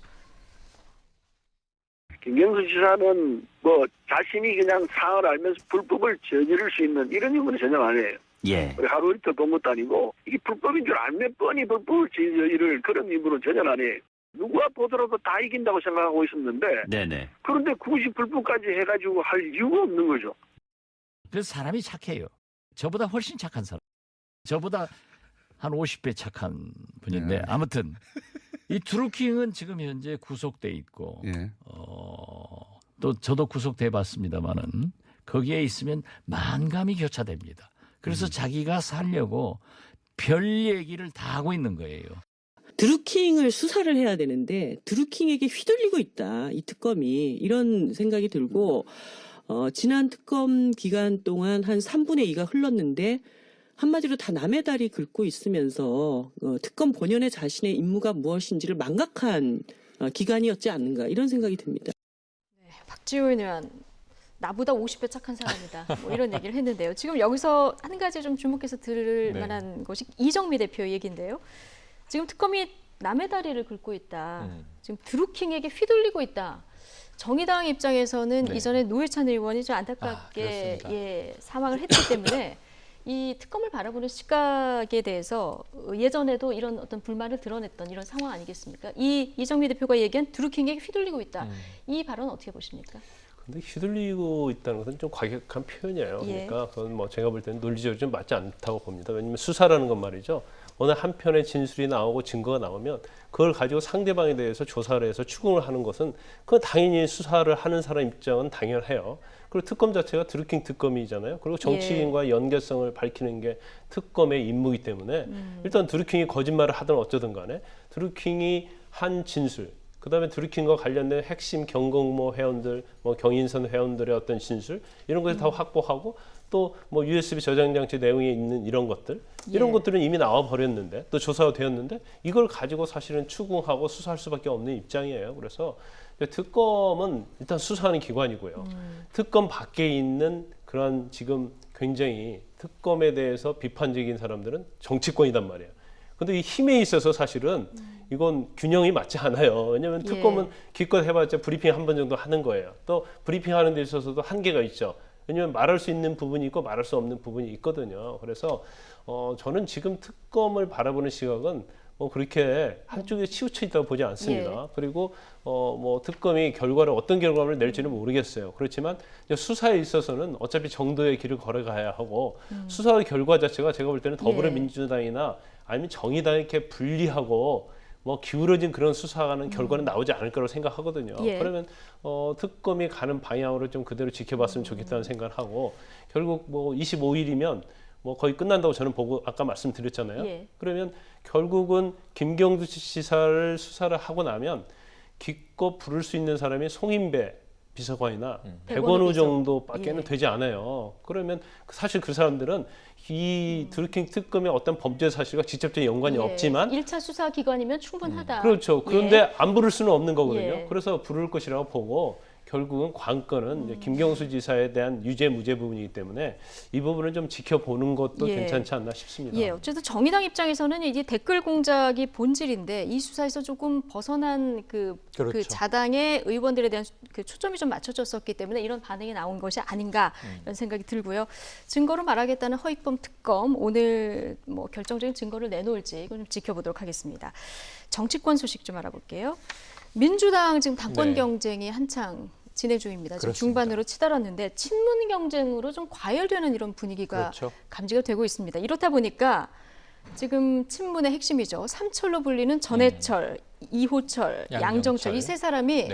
김경수 지사는 뭐 자신이 그냥 사을 알면서 불법을 저지를 수 있는 이런 인물은 전혀 아니에요. 예. 하루 이틀 본 것도 아니고 이게 불법인 줄 알면 뻔히 불법을 저지를 그런 인물은 전혀 아니에요. 누가 보더라도 다 이긴다고 생각하고 있었는데 네네. 그런데 굳이 불법까지 해가지고 할 이유가 없는 거죠. 그래서 사람이 착해요. 저보다 훨씬 착한 사람. 저보다 한 50배 착한 분인데 예. 아무튼 이 드루킹은 지금 현재 구속돼 있고 예. 또 저도 구속돼 봤습니다만은 거기에 있으면 만감이 교차됩니다. 그래서 자기가 살려고 별 얘기를 다 하고 있는 거예요. 드루킹을 수사를 해야 되는데 드루킹에게 휘둘리고 있다. 이 특검이 이런 생각이 들고 지난 특검 기간 동안 한 3분의 2가 흘렀는데 한마디로 다 남의 다리 긁고 있으면서 특검 본연의 자신의 임무가 무엇인지를 망각한 기간이었지 않는가 이런 생각이 듭니다. 네, 박지원 의원 나보다 50배 착한 사람이다. 뭐 이런 얘기를 했는데요. 지금 여기서 한 가지 좀 주목해서 들을 네. 만한 것이 이정미 대표의 얘기인데요. 지금 특검이 남의 다리를 긁고 있다. 지금 드루킹에게 휘둘리고 있다. 정의당 입장에서는 네. 이전에 노회찬 의원이 좀 안타깝게 그렇습니다. 사망을 했기 때문에 이 특검을 바라보는 시각에 대해서 예전에도 이런 어떤 불만을 드러냈던 이런 상황 아니겠습니까? 이 이정미 대표가 얘기한 드루킹에게 휘둘리고 있다. 이 발언 어떻게 보십니까? 근데 휘둘리고 있다는 것은 좀 과격한 표현이에요. 예. 그러니까 그건 뭐 제가 볼 때는 논리적으로 좀 맞지 않다고 봅니다. 왜냐하면 수사라는 건 말이죠. 어느 한편의 진술이 나오고 증거가 나오면 그걸 가지고 상대방에 대해서 조사를 해서 추궁을 하는 것은 그건 당연히 수사를 하는 사람 입장은 당연해요. 그리고 특검 자체가 드루킹 특검이잖아요. 그리고 정치인과 연결성을 밝히는 게 특검의 임무이기 때문에 일단 드루킹이 거짓말을 하든 어쩌든 간에 드루킹이 한 진술, 그다음에 드루킹과 관련된 핵심 경공모 회원들, 뭐 경인선 회원들의 어떤 진술 이런 것을 다 확보하고 또 뭐 USB 저장 장치 내용에 있는 이런 것들 이런 것들은 이미 나와 버렸는데 또 조사가 되었는데 이걸 가지고 사실은 추궁하고 수사할 수밖에 없는 입장이에요. 그래서 특검은 일단 수사하는 기관이고요. 특검 밖에 있는 그런 지금 굉장히 특검에 대해서 비판적인 사람들은 정치권이단 말이에요. 근데 이 힘에 있어서 사실은 이건 균형이 맞지 않아요. 왜냐하면 특검은 기껏 해봤자 브리핑 한 번 정도 하는 거예요. 또 브리핑 하는 데 있어서도 한계가 있죠. 왜냐하면 말할 수 있는 부분이 있고 말할 수 없는 부분이 있거든요. 그래서 저는 지금 특검을 바라보는 시각은 뭐 그렇게 한쪽에 치우쳐 있다고 보지 않습니다. 그리고 뭐 특검이 결과를 어떤 결과를 낼지는 모르겠어요. 그렇지만 수사에 있어서는 어차피 정도의 길을 걸어가야 하고 수사의 결과 자체가 제가 볼 때는 더불어민주당이나 아니면 정의당 이렇게 분리하고 뭐 기울어진 그런 수사하는 결과는 나오지 않을 거라고 생각하거든요. 그러면 특검이 가는 방향으로 좀 그대로 지켜봤으면 좋겠다는 생각을 하고 결국 뭐 25일이면 뭐 거의 끝난다고 저는 보고 아까 말씀드렸잖아요. 그러면 결국은 김경수 지사를 수사를 하고 나면 기껏 부를 수 있는 사람이 송인배 비서관이나 백원우 정도밖에는 되지 않아요. 그러면 사실 그 사람들은 이 드루킹 특검의 어떤 범죄 사실과 직접적인 연관이 없지만 1차 수사 기관이면 충분하다. 그렇죠. 그런데 안 부를 수는 없는 거거든요. 그래서 부를 것이라고 보고 결국은 관건은 이제 김경수 지사에 대한 유죄 무죄 부분이기 때문에 이 부분을 좀 지켜보는 것도 괜찮지 않나 싶습니다. 어쨌든 정의당 입장에서는 이게 댓글 공작이 본질인데 이 수사에서 조금 벗어난 그 자당의 의원들에 대한 그 초점이 좀 맞춰졌었기 때문에 이런 반응이 나온 것이 아닌가 이런 생각이 들고요. 증거로 말하겠다는 허익범 특검 오늘 뭐 결정적인 증거를 내놓을지 이건 좀 지켜보도록 하겠습니다. 정치권 소식 좀 알아볼게요. 민주당 지금 당권 경쟁이 한창 진행 중입니다. 지금 중반으로 치달았는데 친문 경쟁으로 좀 과열되는 이런 분위기가 감지가 되고 있습니다. 이렇다 보니까 지금 친문의 핵심이죠. 삼철로 불리는 전해철, 이호철, 양정철 이 세 사람이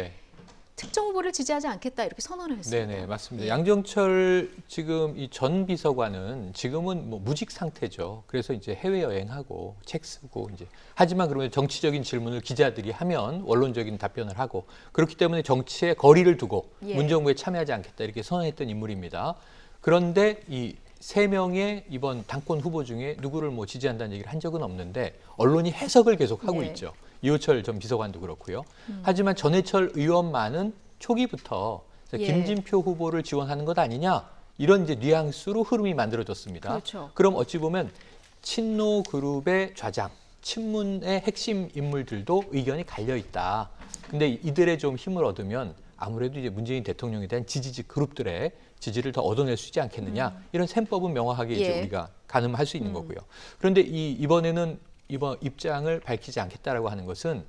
특정 후보를 지지하지 않겠다 이렇게 선언을 했습니다. 네네 맞습니다. 양정철 지금 이 전 비서관은 지금은 뭐 무직 상태죠. 그래서 이제 해외 여행하고 책 쓰고 이제 하지만 그러면 정치적인 질문을 기자들이 하면 원론적인 답변을 하고 그렇기 때문에 정치에 거리를 두고 문정부에 참여하지 않겠다 이렇게 선언했던 인물입니다. 그런데 이 세 명의 이번 당권 후보 중에 누구를 뭐 지지한다는 얘기를 한 적은 없는데 언론이 해석을 계속 하고 있죠. 이호철 전 비서관도 그렇고요. 하지만 전해철 의원만은 초기부터 김진표 후보를 지원하는 것 아니냐 이런 이제 뉘앙스로 흐름이 만들어졌습니다. 그럼 어찌 보면 친노 그룹의 좌장, 친문의 핵심 인물들도 의견이 갈려 있다. 근데 이들의 좀 힘을 얻으면 아무래도 이제 문재인 대통령에 대한 지지지 그룹들의 지지를 더 얻어낼 수 있지 않겠느냐 이런 셈법은 명확하게 이제 우리가 가늠할 수 있는 거고요. 그런데 이번에는 이번 입장을 밝히지 않겠다라고 하는 것은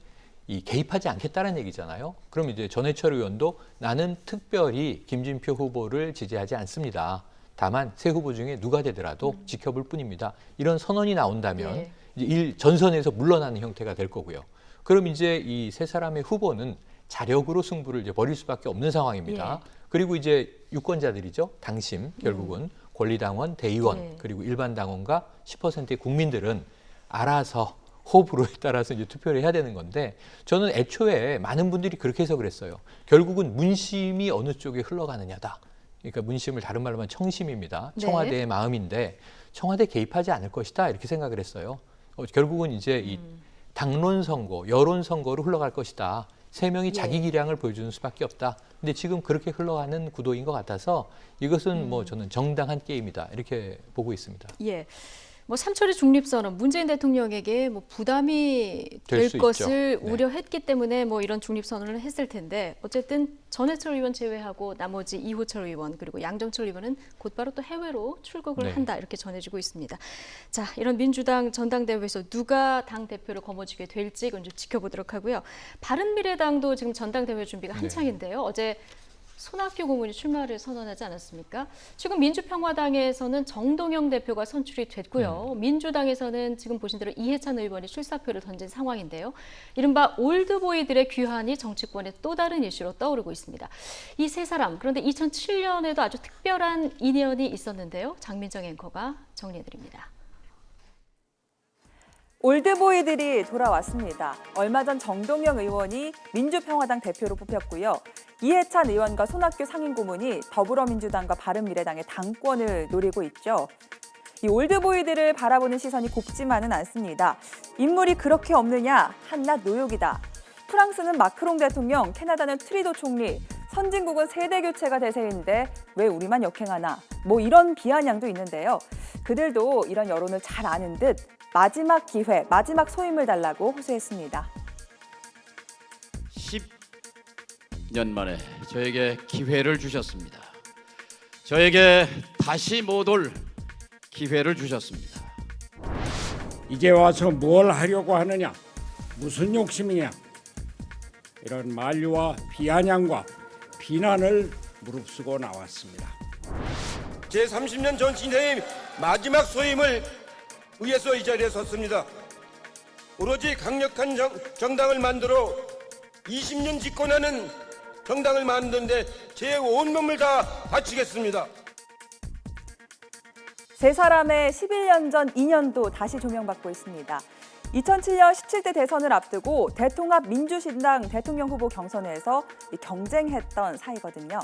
이 개입하지 않겠다는 얘기잖아요. 그럼 이제 전해철 의원도 나는 특별히 김진표 후보를 지지하지 않습니다. 다만 세 후보 중에 누가 되더라도 지켜볼 뿐입니다. 이런 선언이 나온다면 예. 이제 전선에서 물러나는 형태가 될 거고요. 그럼 이제 이 세 사람의 후보는 자력으로 승부를 이제 벌일 수밖에 없는 상황입니다. 예. 그리고 이제 유권자들이죠. 당심 결국은 권리당원, 대의원 예. 그리고 일반 당원과 10%의 국민들은 알아서 호불호에 따라서 이제 투표를 해야 되는 건데 저는 애초에 많은 분들이 그렇게 해서 그랬어요. 결국은 문심이 어느 쪽에 흘러가느냐다. 그러니까 문심을 다른 말로 하면 청심입니다. 네. 청와대의 마음인데 청와대 개입하지 않을 것이다 이렇게 생각을 했어요. 결국은 이제 이 당론 선거, 여론 선거로 흘러갈 것이다. 세 명이 자기 기량을 보여주는 수밖에 없다. 근데 지금 그렇게 흘러가는 구도인 것 같아서 이것은 뭐 저는 정당한 게임이다 이렇게 보고 있습니다. 예. 뭐 삼철의 중립선언 문재인 대통령에게 뭐 부담이 될 될 수 것을 있죠. 네. 우려했기 때문에 뭐 이런 중립선언을 했을 텐데 어쨌든 전해철 의원 제외하고 나머지 이호철 의원 그리고 양정철 의원은 곧바로 또 해외로 출국을 네. 한다 이렇게 전해지고 있습니다. 자, 이런 민주당 전당대회에서 누가 당 대표를 거머쥐게 될지 이건 좀 지켜보도록 하고요. 바른미래당도 지금 전당대회 준비가 한창인데요. 어제 손학규 고문이 출마를 선언하지 않았습니까? 지금 민주평화당에서는 정동영 대표가 선출이 됐고요. 민주당에서는 지금 보신 대로 이해찬 의원이 출사표를 던진 상황인데요. 이른바 올드보이들의 귀환이 정치권의 또 다른 이슈로 떠오르고 있습니다. 이 세 사람, 그런데 2007년에도 아주 특별한 인연이 있었는데요. 장민정 앵커가 정리해드립니다. 올드보이들이 돌아왔습니다. 얼마 전 정동영 의원이 민주평화당 대표로 뽑혔고요. 이해찬 의원과 손학규 상임고문이 더불어민주당과 바른미래당의 당권을 노리고 있죠. 이 올드보이들을 바라보는 시선이 곱지만은 않습니다. 인물이 그렇게 없느냐? 한낱 노욕이다. 프랑스는 마크롱 대통령, 캐나다는 트리도 총리, 선진국은 세대 교체가 대세인데 왜 우리만 역행하나? 뭐 이런 비아냥도 있는데요. 그들도 이런 여론을 잘 아는 듯 마지막 기회, 마지막 소임을 달라고 호소했습니다. 10년 만에 저에게 기회를 주셨습니다. 저에게 다시 못 올 기회를 주셨습니다. 이제 와서 뭘 하려고 하느냐? 무슨 욕심이냐? 이런 만류와 비아냥과 비난을 무릅쓰고 나왔습니다. 제30년 전신회의 마지막 소임을 위해서 이 자리에 섰습니다. 오로지 강력한 정당을 만들어 20년 집권하는 정당을 만드는데 제 온몸을 다 바치겠습니다. 세 사람의 11년 전 인연도 다시 조명받고 있습니다. 2007년 17대 대선을 앞두고 대통합 민주신당 대통령 후보 경선에서 경쟁했던 사이거든요.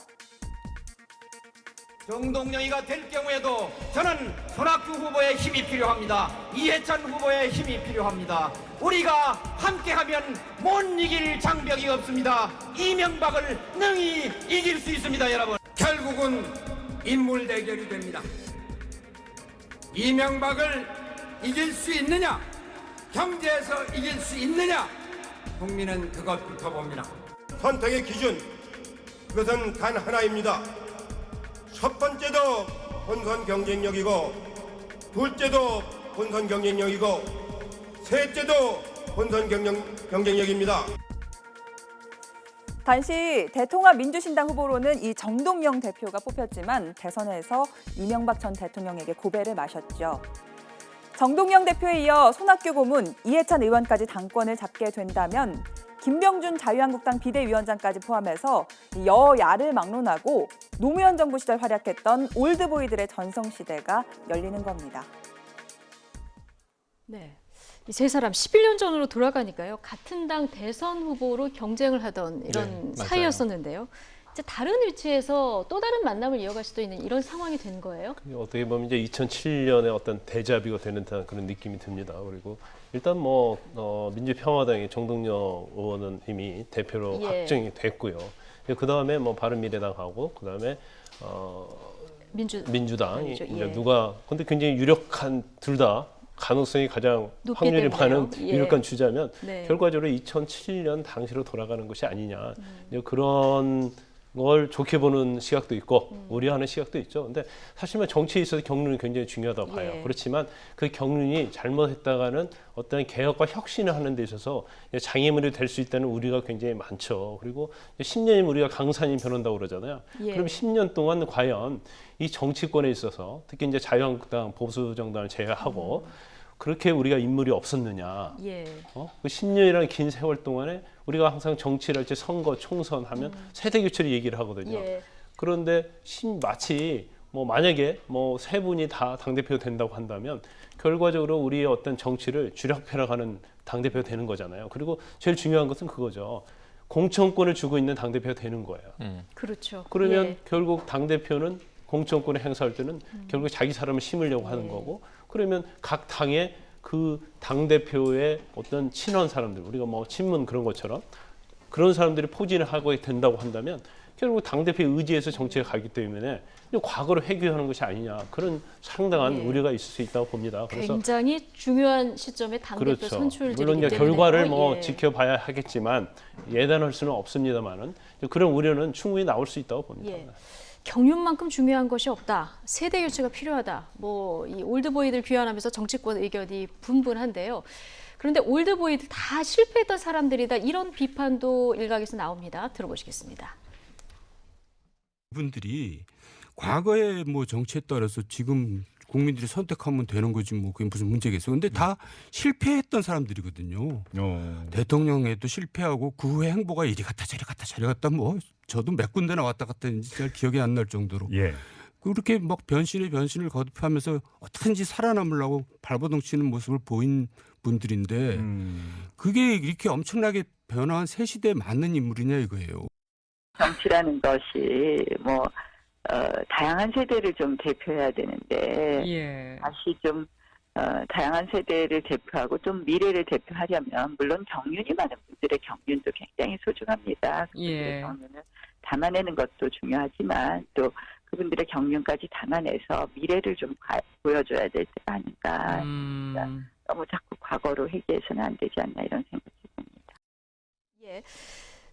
정동영이가 될 경우에도 저는 손학규 후보의 힘이 필요합니다. 이해찬 후보의 힘이 필요합니다. 우리가 함께하면 못 이길 장벽이 없습니다. 이명박을 능히 이길 수 있습니다, 여러분. 결국은 인물 대결이 됩니다. 이명박을 이길 수 있느냐? 경제에서 이길 수 있느냐? 국민은 그것부터 봅니다. 선택의 기준, 그것은 단 하나입니다. 첫 번째도 본선 경쟁력이고, 둘째도 본선 경쟁력이고, 셋째도 본선 경쟁력입니다. 당시 대통합 민주신당 후보로는 이 정동영 대표가 뽑혔지만 대선에서 이명박 전 대통령에게 고배를 마셨죠. 정동영 대표에 이어 손학규 고문, 이해찬 의원까지 당권을 잡게 된다면 김병준 자유한국당 비대위원장까지 포함해서 여야를 막론하고 노무현 정부 시절 활약했던 올드보이들의 전성시대가 열리는 겁니다. 네. 이 세 사람 11년 전으로 돌아가니까요. 같은 당 대선 후보로 경쟁을 하던 이런 사이였었는데요. 이제 다른 위치에서 또 다른 만남을 이어갈 수도 있는 이런 상황이 된 거예요. 어떻게 보면 이제 2007년에 어떤 데자뷰가 되는 듯한 그런 느낌이 듭니다. 그리고 일단 뭐 민주평화당의 정동영 의원은 이미 대표로 확정이 됐고요. 그 다음에 뭐 바른미래당하고 그 다음에 민주당 이제 누가 근데 굉장히 유력한 둘 다 가능성이 가장 확률이 많은 유력한 주자면 결과적으로 2007년 당시로 돌아가는 것이 아니냐 그런 걸 좋게 보는 시각도 있고 우려하는 시각도 있죠. 근데 사실은 정치에 있어서 경륜이 굉장히 중요하다고 봐요. 예. 그렇지만 그 경륜이 잘못했다가는 어떤 개혁과 혁신을 하는 데 있어서 장애물이 될 수 있다는 우려가 굉장히 많죠. 그리고 10년이면 우리가 강산이 변한다고 그러잖아요. 예. 그럼 10년 동안 과연 이 정치권에 있어서 특히 이제 자유한국당 보수 정당을 제외하고 그렇게 우리가 인물이 없었느냐. 예. 그 10년이라는 긴 세월 동안에 우리가 항상 정치를 할 때 선거, 총선 하면 세대 교체를 얘기를 하거든요. 예. 그런데 마치 뭐 만약에 뭐 세 분이 다 당대표 된다고 한다면 결과적으로 우리의 어떤 정치를 쥐락펴락하는 당대표가 되는 거잖아요. 그리고 제일 중요한 것은 그거죠. 공천권을 주고 있는 당대표가 되는 거예요. 그렇죠. 그러면 예. 결국 당대표는 공천권을 행사할 때는 결국 자기 사람을 심으려고 하는 거고 그러면 각 당의 그 당대표의 어떤 친한 사람들 우리가 뭐 친문 그런 것처럼 그런 사람들이 포진을 하고 된다고 한다면 결국 당대표의 의지에서 정치가 가기 때문에 과거를 회귀하는 것이 아니냐 그런 상당한 예. 우려가 있을 수 있다고 봅니다. 그래서 굉장히 중요한 시점에 당대표 그렇죠. 선출들이기 물론 이제 때문에 결과를 뭐 예. 지켜봐야 하겠지만 예단할 수는 없습니다만은 그런 우려는 충분히 나올 수 있다고 봅니다. 예. 경륜만큼 중요한 것이 없다. 세대 교체가 필요하다. 뭐 이 올드보이들 귀환하면서 정치권 의견이 분분한데요. 그런데 올드보이들 다 실패했던 사람들이다. 이런 비판도 일각에서 나옵니다. 들어보시겠습니다. 분들이 과거의 뭐 정치에 따라서 지금 국민들이 선택하면 되는 거지 뭐 그게 무슨 문제겠어. 근데 다 실패했던 사람들이거든요. 대통령에도 실패하고 그 후에 행보가 이리 갔다 저리 갔다 저리 갔다 뭐 저도 몇 군데나 왔다 갔다 했는지 잘 기억이 안 날 정도로. 예. 그렇게 막 변신을 거듭하면서 어떻게든지 살아남으려고 발버둥치는 모습을 보인 분들인데 그게 이렇게 엄청나게 변화한 새 시대에 맞는 인물이냐 이거예요. 정치라는 것이 뭐 다양한 세대를 좀 대표해야 되는데 예. 다시 좀 다양한 세대를 대표하고 좀 미래를 대표하려면 물론 경륜이 많은 분들의 경륜도 굉장히 소중합니다. 그분들의 예. 경륜을 담아내는 것도 중요하지만 또 그분들의 경륜까지 담아내서 미래를 좀 보여줘야 될 때가 아닌가. 그러니까 너무 자꾸 과거로 회귀해서는 안 되지 않나 이런 생각이 듭니다. 예.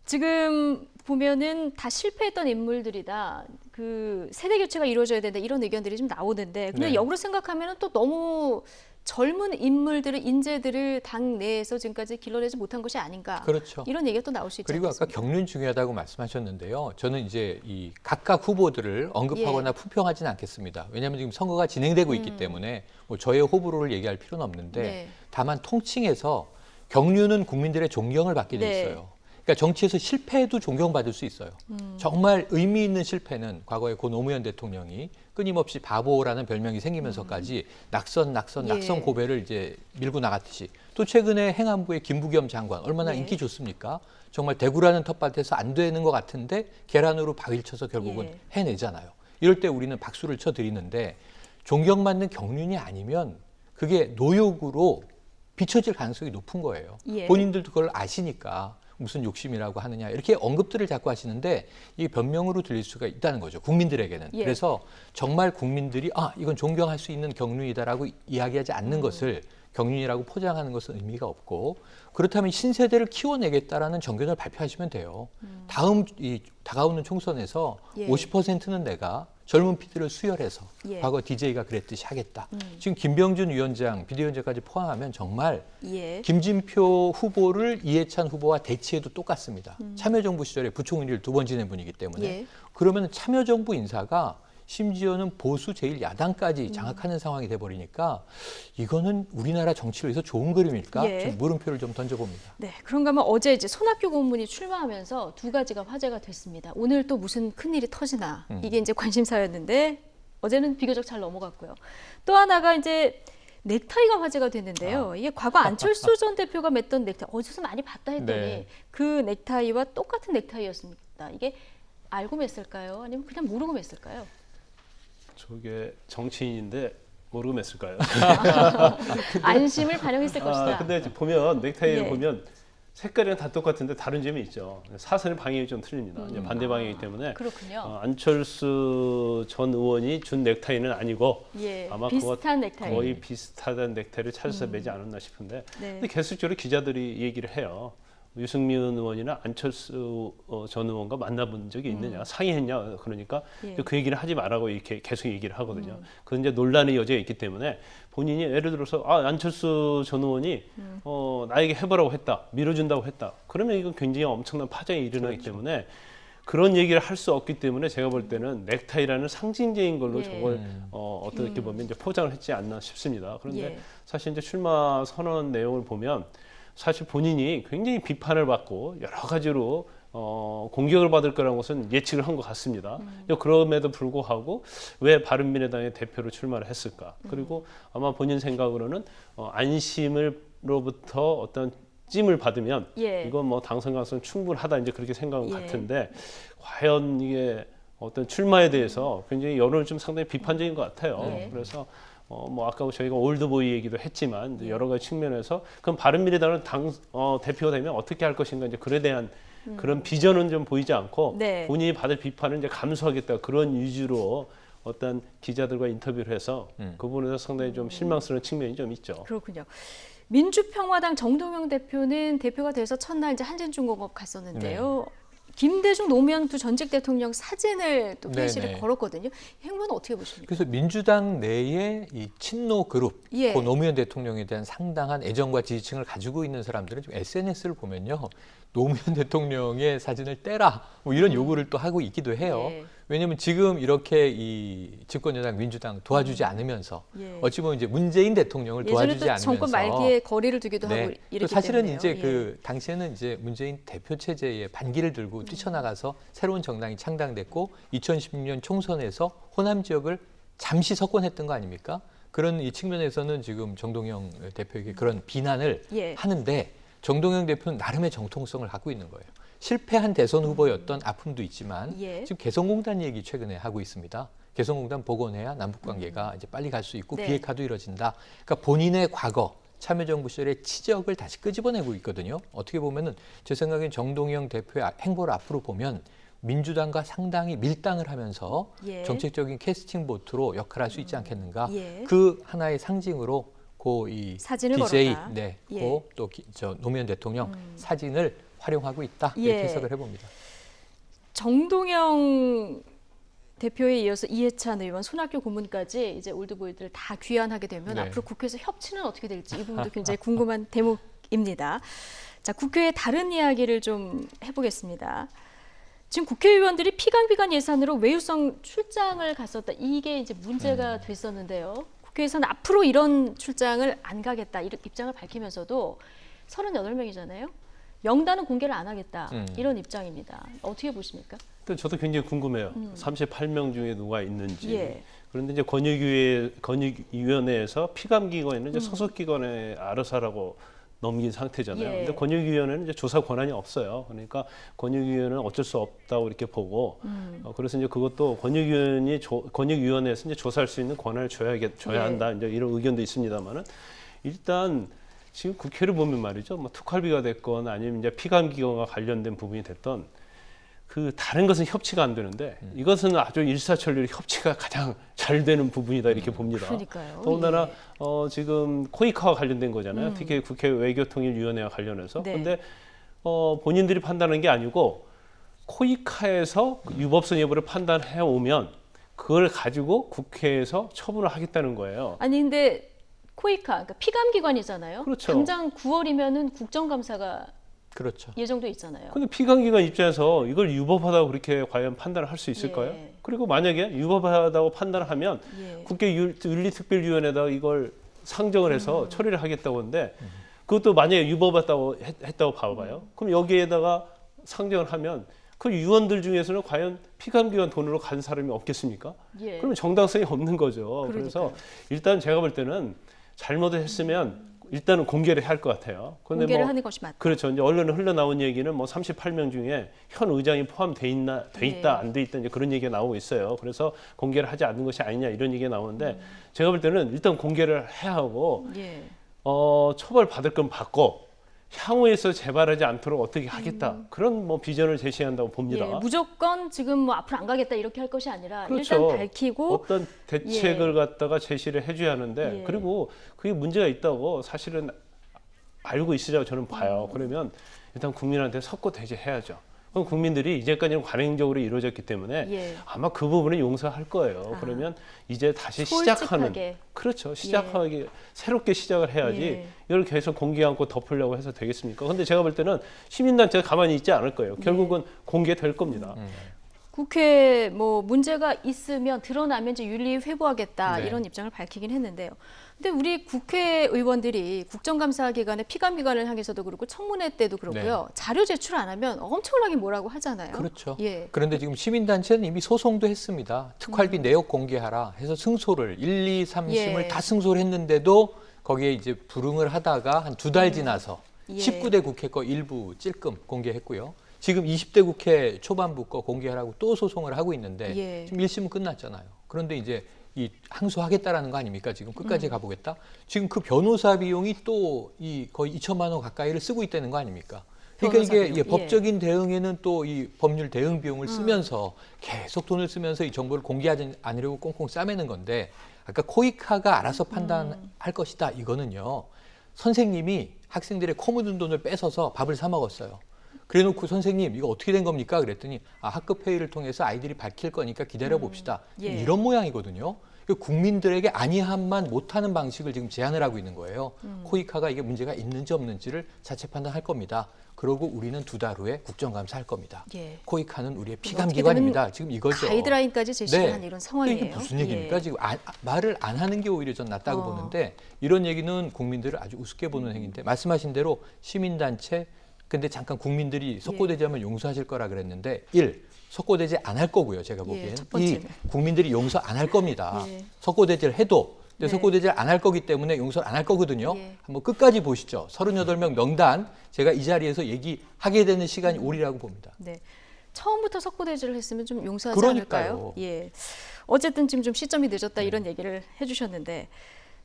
지금 보면은 다 실패했던 인물들이다. 그 세대 교체가 이루어져야 된다. 이런 의견들이 좀 나오는데, 근데 네. 역으로 생각하면은 또 너무 젊은 인물들을 인재들을 당 내에서 지금까지 길러내지 못한 것이 아닌가. 그렇죠. 이런 얘기가 또 나올 수 있지 그리고 않겠습니까? 아까 경륜 중요하다고 말씀하셨는데요. 저는 이제 이 각각 후보들을 언급하거나 품평하지는 않겠습니다. 왜냐하면 지금 선거가 진행되고 있기 때문에 뭐 저의 호불호를 얘기할 필요는 없는데 네. 다만 통칭해서 경륜은 국민들의 존경을 받게 돼 네. 있어요. 그러니까 정치에서 실패해도 존경받을 수 있어요. 정말 의미 있는 실패는 과거에 고 노무현 대통령이 끊임없이 바보라는 별명이 생기면서까지 낙선 예. 고배를 이제 밀고 나갔듯이 또 최근에 행안부의 김부겸 장관 얼마나 예. 인기 좋습니까? 정말 대구라는 텃밭에서 안 되는 것 같은데 계란으로 바위를 쳐서 결국은 예. 해내잖아요. 이럴 때 우리는 박수를 쳐드리는데 존경받는 경륜이 아니면 그게 노욕으로 비춰질 가능성이 높은 거예요. 예. 본인들도 그걸 아시니까 무슨 욕심이라고 하느냐 이렇게 언급들을 자꾸 하시는데 이게 변명으로 들릴 수가 있다는 거죠. 국민들에게는. 예. 그래서 정말 국민들이 이건 존경할 수 있는 경륜이다라고 이야기하지 않는 것을 경륜이라고 포장하는 것은 의미가 없고 그렇다면 신세대를 키워내겠다라는 정견을 발표하시면 돼요. 다음 이 다가오는 총선에서 예. 50%는 내가 젊은 피들을 수혈해서 예. 과거 DJ가 그랬듯이 하겠다. 지금 김병준 위원장, 비대위원장까지 포함하면 정말 예. 김진표 후보를 이해찬 후보와 대치해도 똑같습니다. 참여정부 시절에 부총리를 2번 지낸 분이기 때문에 예. 그러면 참여정부 인사가 심지어는 보수 제1야당까지 장악하는 상황이 돼버리니까 이거는 우리나라 정치를 위해서 좋은 그림일까? 예. 좀 물음표를 좀 던져봅니다. 네, 그런가 하면 어제 이제 손학규 고문이 출마하면서 두 가지가 화제가 됐습니다. 오늘 또 무슨 큰일이 터지나 이게 이제 관심사였는데 어제는 비교적 잘 넘어갔고요. 또 하나가 이제 넥타이가 화제가 됐는데요. 이게 과거 안철수 전 대표가 맸던 넥타이 어디서 많이 봤다 했더니 네. 그 넥타이와 똑같은 넥타이였습니다. 이게 알고 맸을까요? 아니면 그냥 모르고 맸을까요? 저게 정치인인데 모르고 맸을까요? 안심을 반영했을 것이다. 근데 보면 넥타이를 예. 보면 색깔이랑 다 똑같은데 다른 점이 있죠. 사선의 방향이 좀 틀립니다. 이제 반대 방향이기 때문에 그렇군요. 안철수 전 의원이 준 넥타이는 아니고 예, 아마 비슷한 넥타이. 거의 비슷하다는 넥타이를 찾아서 매지 않았나 싶은데 네. 근데 계속적으로 기자들이 얘기를 해요. 유승민 의원이나 안철수 전 의원과 만나본 적이 있느냐, 상의했냐, 그러니까 그 얘기를 하지 말라고 이렇게 계속 얘기를 하거든요. 그건 이제 논란의 여지가 있기 때문에 본인이 예를 들어서 안철수 전 의원이 나에게 해보라고 했다, 밀어준다고 했다, 그러면 이건 굉장히 엄청난 파장이 일어나기 때문에 그런 얘기를 할 수 없기 때문에 제가 볼 때는 넥타이라는 상징적인 걸로 저걸 어떻게 보면 이제 포장을 했지 않나 싶습니다. 그런데 사실 이제 출마 선언 내용을 보면 사실 본인이 굉장히 비판을 받고 여러 가지로 공격을 받을 거라는 것은 예측을 한 것 같습니다. 그럼에도 불구하고 왜 바른미래당의 대표로 출마를 했을까? 그리고 아마 본인 생각으로는 안심으로부터 어떤 찜을 받으면 이건 뭐 당선 가능성 충분하다 이제 그렇게 생각한 것 같은데 과연 이게 어떤 출마에 대해서 굉장히 여론을 좀 상당히 비판적인 것 같아요. 그래서 뭐 아까 저희가 올드보이 얘기도 했지만 여러 가지 측면에서 그럼 바른미래당은 대표가 되면 어떻게 할 것인가 이제 그에 대한 그런 비전은 좀 보이지 않고 본인이 받을 비판을 이제 감수하겠다 그런 위주로 어떤 기자들과 인터뷰를 해서 그 부분에서 상당히 좀 실망스러운 측면이 좀 있죠. 그렇군요. 민주평화당 정동영 대표는 대표가 돼서 첫날 이제 한진중공업 갔었는데요. 김대중 노무현 두 전직 대통령 사진을 또 회의실에 걸었거든요. 이 행보는 어떻게 보십니까? 그래서 민주당 내에 이 친노 그룹, 고 노무현 대통령에 대한 상당한 애정과 지지층을 가지고 있는 사람들은 좀 SNS를 보면요. 노무현 대통령의 사진을 떼라 뭐 이런 요구를 또 하고 있기도 해요. 왜냐하면 지금 이렇게 이 집권여당 민주당 도와주지 않으면서 어찌 보면 이제 문재인 대통령을 도와주지 않으면서 정권 말기에 거리를 두기도 하고 이랬기 사실은 때문에요. 이제 그 당시에는 이제 문재인 대표 체제의 반기를 들고 뛰쳐나가서 새로운 정당이 창당됐고 2016년 총선에서 호남 지역을 잠시 석권했던 거 아닙니까? 그런 이 측면에서는 지금 정동영 대표에게 그런 비난을 하는데 정동영 대표는 나름의 정통성을 갖고 있는 거예요. 실패한 대선 후보였던 아픔도 있지만 지금 개성공단 얘기 최근에 하고 있습니다. 개성공단 복원해야 남북관계가 이제 빨리 갈 수 있고 비핵화도 이뤄진다. 그러니까 본인의 과거 참여정부 시절의 치적을 다시 끄집어내고 있거든요. 어떻게 보면은 제 생각엔 정동영 대표의 행보를 앞으로 보면 민주당과 상당히 밀당을 하면서 정책적인 캐스팅 보트로 역할할 수 있지 않겠는가. 그 하나의 상징으로 이 사진을 DJ, 걸었다. 또 노무현 대통령 사진을 활용하고 있다 이렇게 해석을 해봅니다. 정동영 대표에 이어서 이해찬 의원, 손학규 고문까지 이제 올드보이들을 다 귀환하게 되면 앞으로 국회에서 협치는 어떻게 될지 이 부분도 굉장히 궁금한 대목입니다. 자, 국회의 다른 이야기를 좀 해보겠습니다. 지금 국회의원들이 피감기관 예산으로 외유성 출장을 갔었다. 이게 이제 문제가 됐었는데요. 국회에서는 앞으로 이런 출장을 안 가겠다 이런 입장을 밝히면서도 38명이잖아요. 명단은 공개를 안 하겠다 이런 입장입니다. 어떻게 보십니까? 저도 굉장히 궁금해요. 38명 중에 누가 있는지. 그런데 이제 권익위원회에서 피감기관에는 이제 소속기관에 알아서 하라고 넘긴 상태잖아요. 근데 권익위원회는 이제 조사 권한이 없어요. 그러니까 권익위원회는 어쩔 수 없다고 이렇게 보고, 그래서 이제 그것도 권익위원회에서 이제 조사할 수 있는 권한을 줘야 한다. 이제 이런 의견도 있습니다만은 일단 지금 국회를 보면 말이죠. 뭐 특활비가 됐건 아니면 이제 피감기관과 관련된 부분이 됐던 그 다른 것은 협치가 안 되는데 이것은 아주 일사천리로 협치가 가장 잘 되는 부분이다 이렇게 봅니다. 그러니까요. 더군다나 지금 코이카와 관련된 거잖아요. 특히 국회 외교통일위원회와 관련해서. 그런데 본인들이 판단한 게 아니고 코이카에서 유법성 여부를 판단해 오면 그걸 가지고 국회에서 처분을 하겠다는 거예요. 아니 근데 코이카, 그러니까 피감기관이잖아요. 그렇죠. 당장 9월이면은 국정감사가 그렇죠. 예정돼 있잖아요. 근데 피감기관 입장에서 이걸 유법하다고 그렇게 과연 판단을 할 수 있을까요? 그리고 만약에 유법하다고 판단하면 국회 윤리특별위원회에다가 이걸 상정을 해서 처리를 하겠다고 하는데 그것도 만약에 유법하다고 했다고 봐봐요. 그럼 여기에다가 상정을 하면 그 의원들 중에서는 과연 피감기관 돈으로 간 사람이 없겠습니까? 그러면 정당성이 없는 거죠. 그래서 일단 제가 볼 때는 잘못을 했으면 일단은 공개를 할 것 같아요. 공개를 하는 것이 맞다. 그렇죠. 이제 언론에 흘러나온 얘기는 뭐 38명 중에 현 의장이 포함돼 있다, 안 돼 있다 이제 그런 얘기가 나오고 있어요. 그래서 공개를 하지 않는 것이 아니냐 이런 얘기가 나오는데 제가 볼 때는 일단 공개를 해야 하고 처벌 받을 건 받고 향후에서 재발하지 않도록 어떻게 하겠다 그런 뭐 비전을 제시한다고 봅니다. 무조건 지금 뭐 앞으로 안 가겠다 이렇게 할 것이 아니라 그렇죠. 일단 밝히고 어떤 대책을 갖다가 제시를 해줘야 하는데 그리고 그게 문제가 있다고 사실은 알고 있으라고 저는 봐요. 그러면 일단 국민한테 석고대죄해야죠. 그럼 국민들이 이제까지는 관행적으로 이루어졌기 때문에 예. 아마 그 부분은 용서할 거예요. 그러면 이제 다시 시작하는, 솔직하게. 그렇죠. 시작하기 새롭게 시작을 해야지 예. 이걸 계속 공개 않고 덮으려고 해서 되겠습니까? 근데 제가 볼 때는 시민단체가 가만히 있지 않을 거예요. 결국은 공개될 겁니다. 국회 뭐 문제가 있으면 드러나면 이제 윤리 회부하겠다 네. 이런 입장을 밝히긴 했는데요. 근데 우리 국회의원들이 국정감사 기간에 피감 기관을 향해서도 그렇고 청문회 때도 그렇고요. 자료 제출 안 하면 엄청나게 뭐라고 하잖아요. 그렇죠. 예. 그런데 지금 시민단체는 이미 소송도 했습니다. 특활비 내역 공개하라 해서 승소를 1, 2, 3심을 예. 다 승소를 했는데도 거기에 이제 불응을 하다가 한 2달 지나서 예. 19대 국회 거 일부 찔끔 공개했고요. 지금 20대 국회 초반부 거 공개하라고 또 소송을 하고 있는데 예. 지금 1심은 끝났잖아요. 그런데 이제 이 항소하겠다라는 거 아닙니까? 지금 끝까지 가보겠다. 지금 그 변호사 비용이 또 이 거의 2천만 원 가까이를 쓰고 있다는 거 아닙니까? 그러니까 이게 비용. 예, 법적인 대응에는 또 이 법률 대응 비용을 쓰면서 계속 돈을 쓰면서 이 정보를 공개하지 않으려고 꽁꽁 싸매는 건데 아까 코이카가 알아서 판단할 것이다. 이거는요. 선생님이 학생들의 코 묻은 돈을 뺏어서 밥을 사 먹었어요. 그래놓고 선생님 이거 어떻게 된 겁니까? 그랬더니 학급 회의를 통해서 아이들이 밝힐 거니까 기다려 봅시다. 예. 이런 모양이거든요. 국민들에게 아니함만 못하는 방식을 지금 제안을 하고 있는 거예요. 코이카가 이게 문제가 있는지 없는지를 자체 판단할 겁니다. 그러고 우리는 2달 후에 국정감사 할 겁니다. 예. 코이카는 우리의 피감기관입니다. 지금 이거죠. 가이드라인까지 제시한 네. 이런 상황이에요. 이게 무슨 얘기입니까? 예. 지금 말을 안 하는 게 오히려 전 낫다고 보는데 이런 얘기는 국민들을 아주 우습게 보는 행위인데 말씀하신 대로 시민단체 근데 잠깐 국민들이 석고대죄하면 용서하실 거라 그랬는데 1. 석고대죄 안 할 거고요. 제가 보기엔. 첫 2. 번째는. 국민들이 용서 안 할 겁니다. 예. 석고대죄를 해도 근데 네. 석고대죄를 안 할 거기 때문에 용서를 안 할 거거든요. 예. 한번 끝까지 보시죠. 38명 명단 제가 이 자리에서 얘기하게 되는 시간이 오리라고 봅니다. 네. 처음부터 석고대죄를 했으면 좀 용서하지 그러니까요. 않을까요? 예. 어쨌든 지금 좀 시점이 늦었다 이런 얘기를 해주셨는데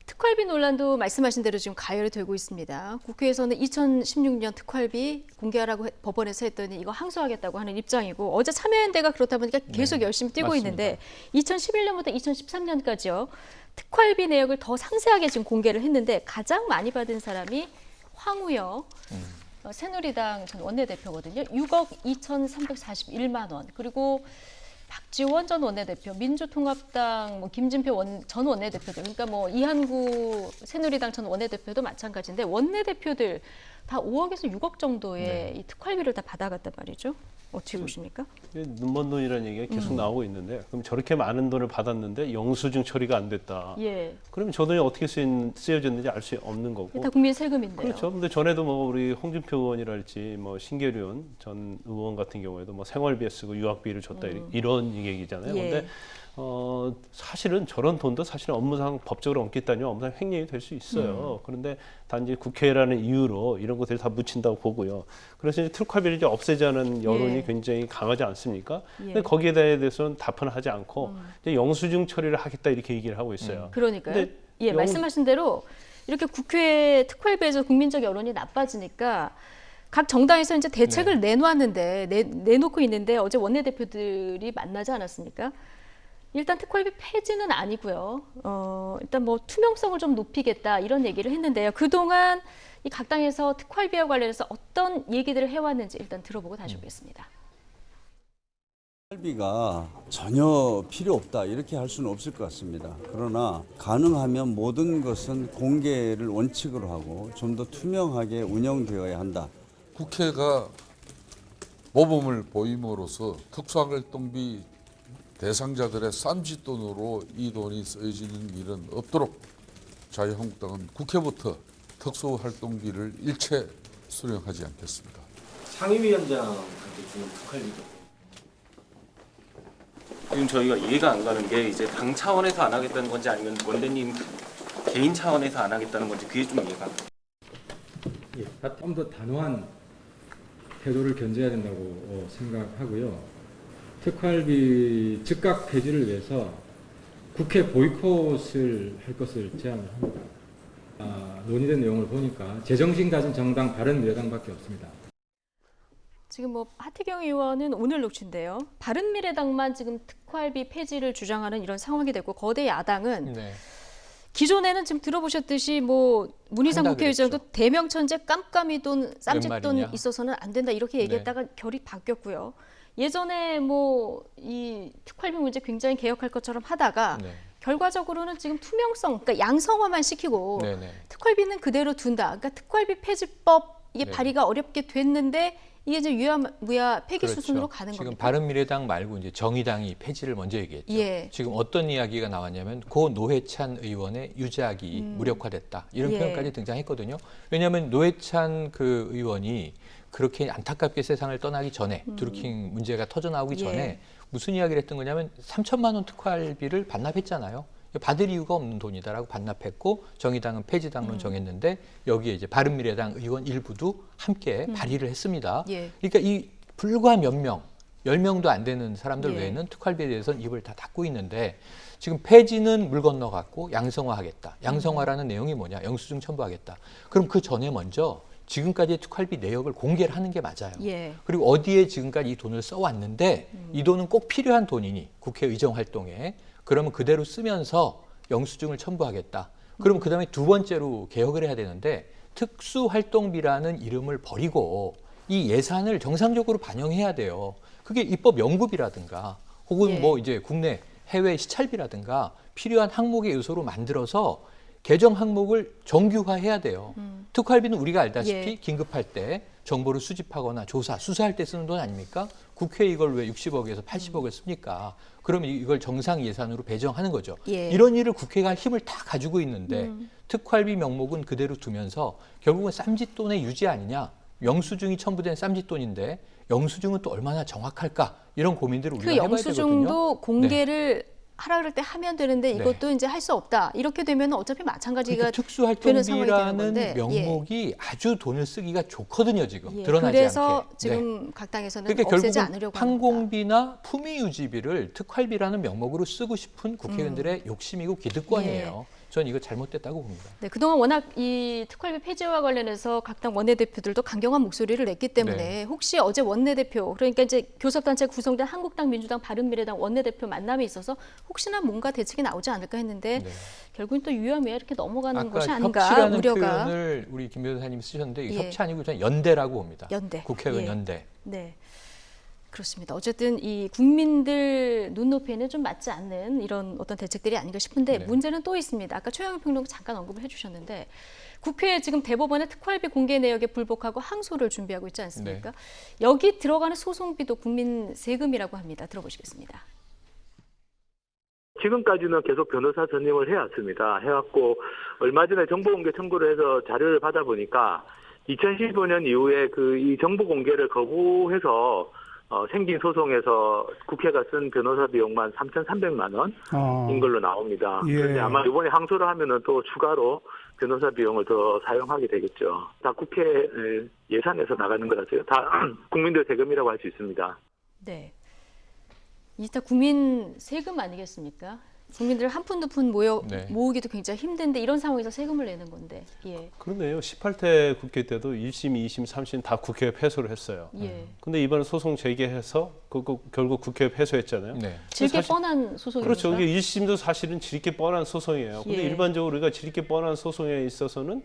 특활비 논란도 말씀하신 대로 지금 가열이 되고 있습니다. 국회에서는 2016년 특활비 공개하라고 법원에서 했더니 이거 항소하겠다고 하는 입장이고 어제 참여연대가 그렇다 보니까 계속 열심히 뛰고 맞습니다. 있는데 2011년부터 2013년까지요. 특활비 내역을 더 상세하게 지금 공개를 했는데 가장 많이 받은 사람이 황우여 새누리당 전 원내대표거든요. 6억 2,341만 원. 그리고 박지원 전 원내대표, 민주통합당 김진표 전 원내대표들, 그러니까 뭐 이한구 새누리당 전 원내대표도 마찬가지인데 원내대표들 다 5억에서 6억 정도의 이 특활비를 다 받아갔단 말이죠. 어떻게 보십니까? 눈먼 돈이라는 얘기가 계속 나오고 있는데 그럼 저렇게 많은 돈을 받았는데 영수증 처리가 안 됐다. 예. 그러면 저 돈이 어떻게 쓰여졌는지 알 수 없는 거고. 다 국민 세금인데요. 그렇죠. 근데 전에도 뭐 우리 홍준표 의원이랄지 뭐 신계륜 전 의원 같은 경우에도 뭐 생활비에 쓰고 유학비를 줬다 이런 얘기잖아요. 예. 근데 사실은 저런 돈도 사실은 업무상 법적으로 엉켰다면 업무상 횡령이 될 수 있어요. 그런데 단지 국회라는 이유로 이런 것들을 다 묻힌다고 보고요. 그래서 이제 특활비를 이제 없애자는 여론이 굉장히 강하지 않습니까? 근데 거기에 대해서는 답변을 하지 않고 이제 영수증 처리를 하겠다 이렇게 얘기를 하고 있어요. 그러니까요. 예, 말씀하신 대로 이렇게 국회 특활비에서 국민적 여론이 나빠지니까 각 정당에서 이제 대책을 내놓았는데 내놓고 있는데 어제 원내대표들이 만나지 않았습니까? 일단 특활비 폐지는 아니고요. 일단 뭐 투명성을 좀 높이겠다 이런 얘기를 했는데요. 그동안 이 각 당에서 특활비와 관련해서 어떤 얘기들을 해왔는지 일단 들어보고 다시 오겠습니다. 특활비가 전혀 필요 없다 이렇게 할 수는 없을 것 같습니다. 그러나 가능하면 모든 것은 공개를 원칙으로 하고 좀 더 투명하게 운영되어야 한다. 국회가 모범을 보임으로써 특수활동비 대상자들의 쌈짓돈으로 이 돈이 쓰여지는 일은 없도록 자유한국당은 국회부터 특수활동비를 일체 수령하지 않겠습니다. 상임위원장한테 주는 특활비죠. 지금 저희가 이해가 안 가는 게 이제 당 차원에서 안 하겠다는 건지 아니면 원대님 개인 차원에서 안 하겠다는 건지 그게 좀 이해가 안 가요. 좀 더 단호한 태도를 견제해야 된다고 생각하고요. 특활비 즉각 폐지를 위해서 국회 보이콧을 할 것을 제안을 합니다. 논의된 내용을 보니까 제정신 가진 정당 바른미래당밖에 없습니다. 지금 뭐 하태경 의원은 오늘 녹취인데요. 바른미래당만 지금 특활비 폐지를 주장하는 이런 상황이 됐고 거대 야당은 기존에는 지금 들어보셨듯이 뭐 문희상 한다 국회의장도 대명천재 깜깜이 돈, 쌈짓돈 말이냐? 있어서는 안 된다 이렇게 얘기했다가 결이 바뀌었고요. 예전에 뭐 이 특활비 문제 굉장히 개혁할 것처럼 하다가 결과적으로는 지금 투명성, 그러니까 양성화만 시키고 특활비는 그대로 둔다. 그러니까 특활비 폐지법 이게 발의가 어렵게 됐는데 이게 이제 유야무야 폐기 수순으로 가는 지금 겁니다. 바른미래당 말고 이제 정의당이 폐지를 먼저 얘기했죠. 예. 지금 어떤 이야기가 나왔냐면 고 노회찬 의원의 유작이 무력화됐다. 이런 표현까지 등장했거든요. 왜냐하면 노회찬 그 의원이 그렇게 안타깝게 세상을 떠나기 전에 드루킹 문제가 터져나오기 전에 무슨 이야기를 했던 거냐면 3천만 원 특활비를 반납했잖아요. 받을 이유가 없는 돈이다라고 반납했고 정의당은 폐지당론 정했는데 여기에 이제 바른미래당 의원 일부도 함께 발의를 했습니다. 그러니까 이 불과 몇 명, 10명도 안 되는 사람들 외에는 특활비에 대해서는 입을 다 닫고 있는데 지금 폐지는 물 건너갔고 양성화하겠다. 양성화라는 내용이 뭐냐? 영수증 첨부하겠다. 그럼 그 전에 먼저 지금까지의 특활비 내역을 공개를 하는 게 맞아요. 그리고 어디에 지금까지 이 돈을 써왔는데 이 돈은 꼭 필요한 돈이니 국회 의정활동에 그러면 그대로 쓰면서 영수증을 첨부하겠다. 그럼 그다음에 두 번째로 개혁을 해야 되는데 특수활동비라는 이름을 버리고 이 예산을 정상적으로 반영해야 돼요. 그게 입법 연구비라든가 혹은 뭐 이제 국내 해외 시찰비라든가 필요한 항목의 요소로 만들어서 개정 항목을 정규화해야 돼요. 특활비는 우리가 알다시피 긴급할 때 정보를 수집하거나 조사, 수사할 때 쓰는 돈 아닙니까? 국회에 이걸 왜 60억에서 80억을 씁니까? 그러면 이걸 정상 예산으로 배정하는 거죠. 이런 일을 국회가 힘을 다 가지고 있는데 특활비 명목은 그대로 두면서 결국은 쌈짓돈의 유지 아니냐? 영수증이 첨부된 쌈짓돈인데 영수증은 또 얼마나 정확할까? 이런 고민들을 우리가 해봐야 되거든요. 그 영수증도 공개를 하라 그럴 때 하면 되는데 이것도 이제 할 수 없다. 이렇게 되면 어차피 마찬가지가 되는 상황이 되는 건데. 특수활동비라는 명목이 아주 돈을 쓰기가 좋거든요. 지금 드러나지 그래서 않게. 지금 각 당에서는 그러니까 없애지 결국은 않으려고 판공비나 품위유지비를 특활비라는 명목으로 쓰고 싶은 국회의원들의 욕심이고 기득권이에요. 전 이거 잘못됐다고 봅니다. 네, 그동안 워낙 이 특활비 폐지와 관련해서 각 당 원내대표들도 강경한 목소리를 냈기 때문에 혹시 어제 원내대표, 그러니까 이제 교섭단체 구성된 한국당, 민주당, 바른미래당 원내대표 만남에 있어서 혹시나 뭔가 대책이 나오지 않을까 했는데 결국은 또 유야무야 이렇게 넘어가는 것이 아닌가 협치라는 우려가. 표현을 우리 김 변호사님이 쓰셨는데 이게 협치 아니고 저는 연대라고 봅니다. 연대. 국회의원 연대. 네. 그렇습니다. 어쨌든 이 국민들 눈높이에는 좀 맞지 않는 이런 어떤 대책들이 아닌가 싶은데 문제는 또 있습니다. 아까 최영일 평론가 잠깐 언급을 해주셨는데 국회에 지금 대법원의 특활비 공개 내역에 불복하고 항소를 준비하고 있지 않습니까? 여기 들어가는 소송비도 국민 세금이라고 합니다. 들어보시겠습니다. 지금까지는 계속 변호사 선임을 해왔습니다. 해왔고 얼마 전에 정보공개 청구를 해서 자료를 받아보니까 2015년 이후에 이 정보 공개를 거부해서 생긴 소송에서 국회가 쓴 변호사 비용만 3,300만 원인 걸로 나옵니다. 그런데 아마 이번에 항소를 하면은 또 추가로 변호사 비용을 더 사용하게 되겠죠. 다 국회 예산에서 나가는 거라서요. 다 국민들 세금이라고 할 수 있습니다. 네. 이게 다 국민 세금 아니겠습니까? 국민들 한 푼 두 푼 모으기도 굉장히 힘든데 이런 상황에서 세금을 내는 건데. 그러네요. 18대 국회 때도 1심, 2심, 3심 다 국회에 패소를 했어요. 근데 이번에 소송 제기해서 결국 국회에 패소했잖아요. 질게 뻔한 소송입니다. 그렇죠. 이게 1심도 사실은 질게 뻔한 소송이에요. 근데 일반적으로 우리가 질게 뻔한 소송에 있어서는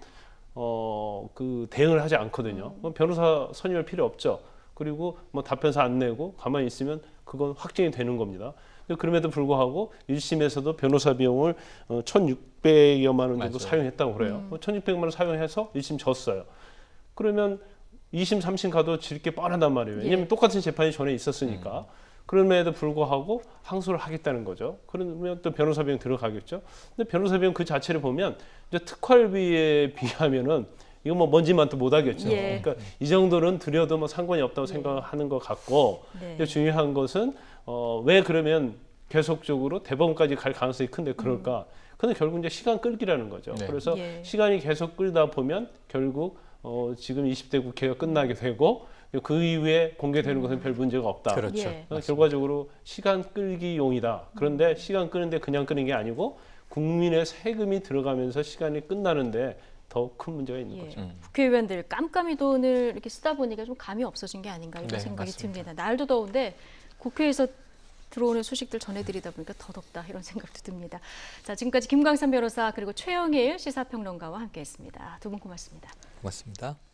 그 대응을 하지 않거든요. 변호사 선임할 필요 없죠. 그리고 뭐 답변서 안 내고 가만히 있으면 그건 확정이 되는 겁니다. 그럼에도 불구하고 1심에서도 변호사 비용을 1,600여만 원 정도 사용했다고 그래요. 1,600만 원 사용해서 1심 졌어요. 그러면 2심, 3심 가도 질 게 뻔하단 말이에요. 왜냐하면 똑같은 재판이 전에 있었으니까. 그럼에도 불구하고 항소를 하겠다는 거죠. 그러면 또 변호사 비용 들어가겠죠. 근데 변호사 비용 그 자체를 보면 이제 특활비에 비하면은 이거 뭐 뭔지만 또 못하겠죠. 그러니까 이 정도는 드려도 뭐 상관이 없다고 생각하는 것 같고 중요한 것은 왜 그러면 계속적으로 대법원까지 갈 가능성이 큰데 그럴까? 근데 결국 이제 시간 끌기라는 거죠. 그래서 시간이 계속 끌다 보면 결국 지금 20대 국회가 끝나게 되고 그 이후에 공개되는 것은 별 문제가 없다. 결과적으로 시간 끌기용이다. 그런데 시간 끄는데 그냥 끄는 게 아니고 국민의 세금이 들어가면서 시간이 끝나는데 더 큰 문제가 있는 거죠. 국회의원들 깜깜이 돈을 이렇게 쓰다 보니까 좀 감이 없어진 게 아닌가 이런 생각이 듭니다. 날도 더운데 국회에서 들어오는 소식들 전해드리다 보니까 더 덥다 이런 생각도 듭니다. 자, 지금까지 김광삼 변호사 그리고 최영일 시사평론가와 함께했습니다. 두 분 고맙습니다. 고맙습니다.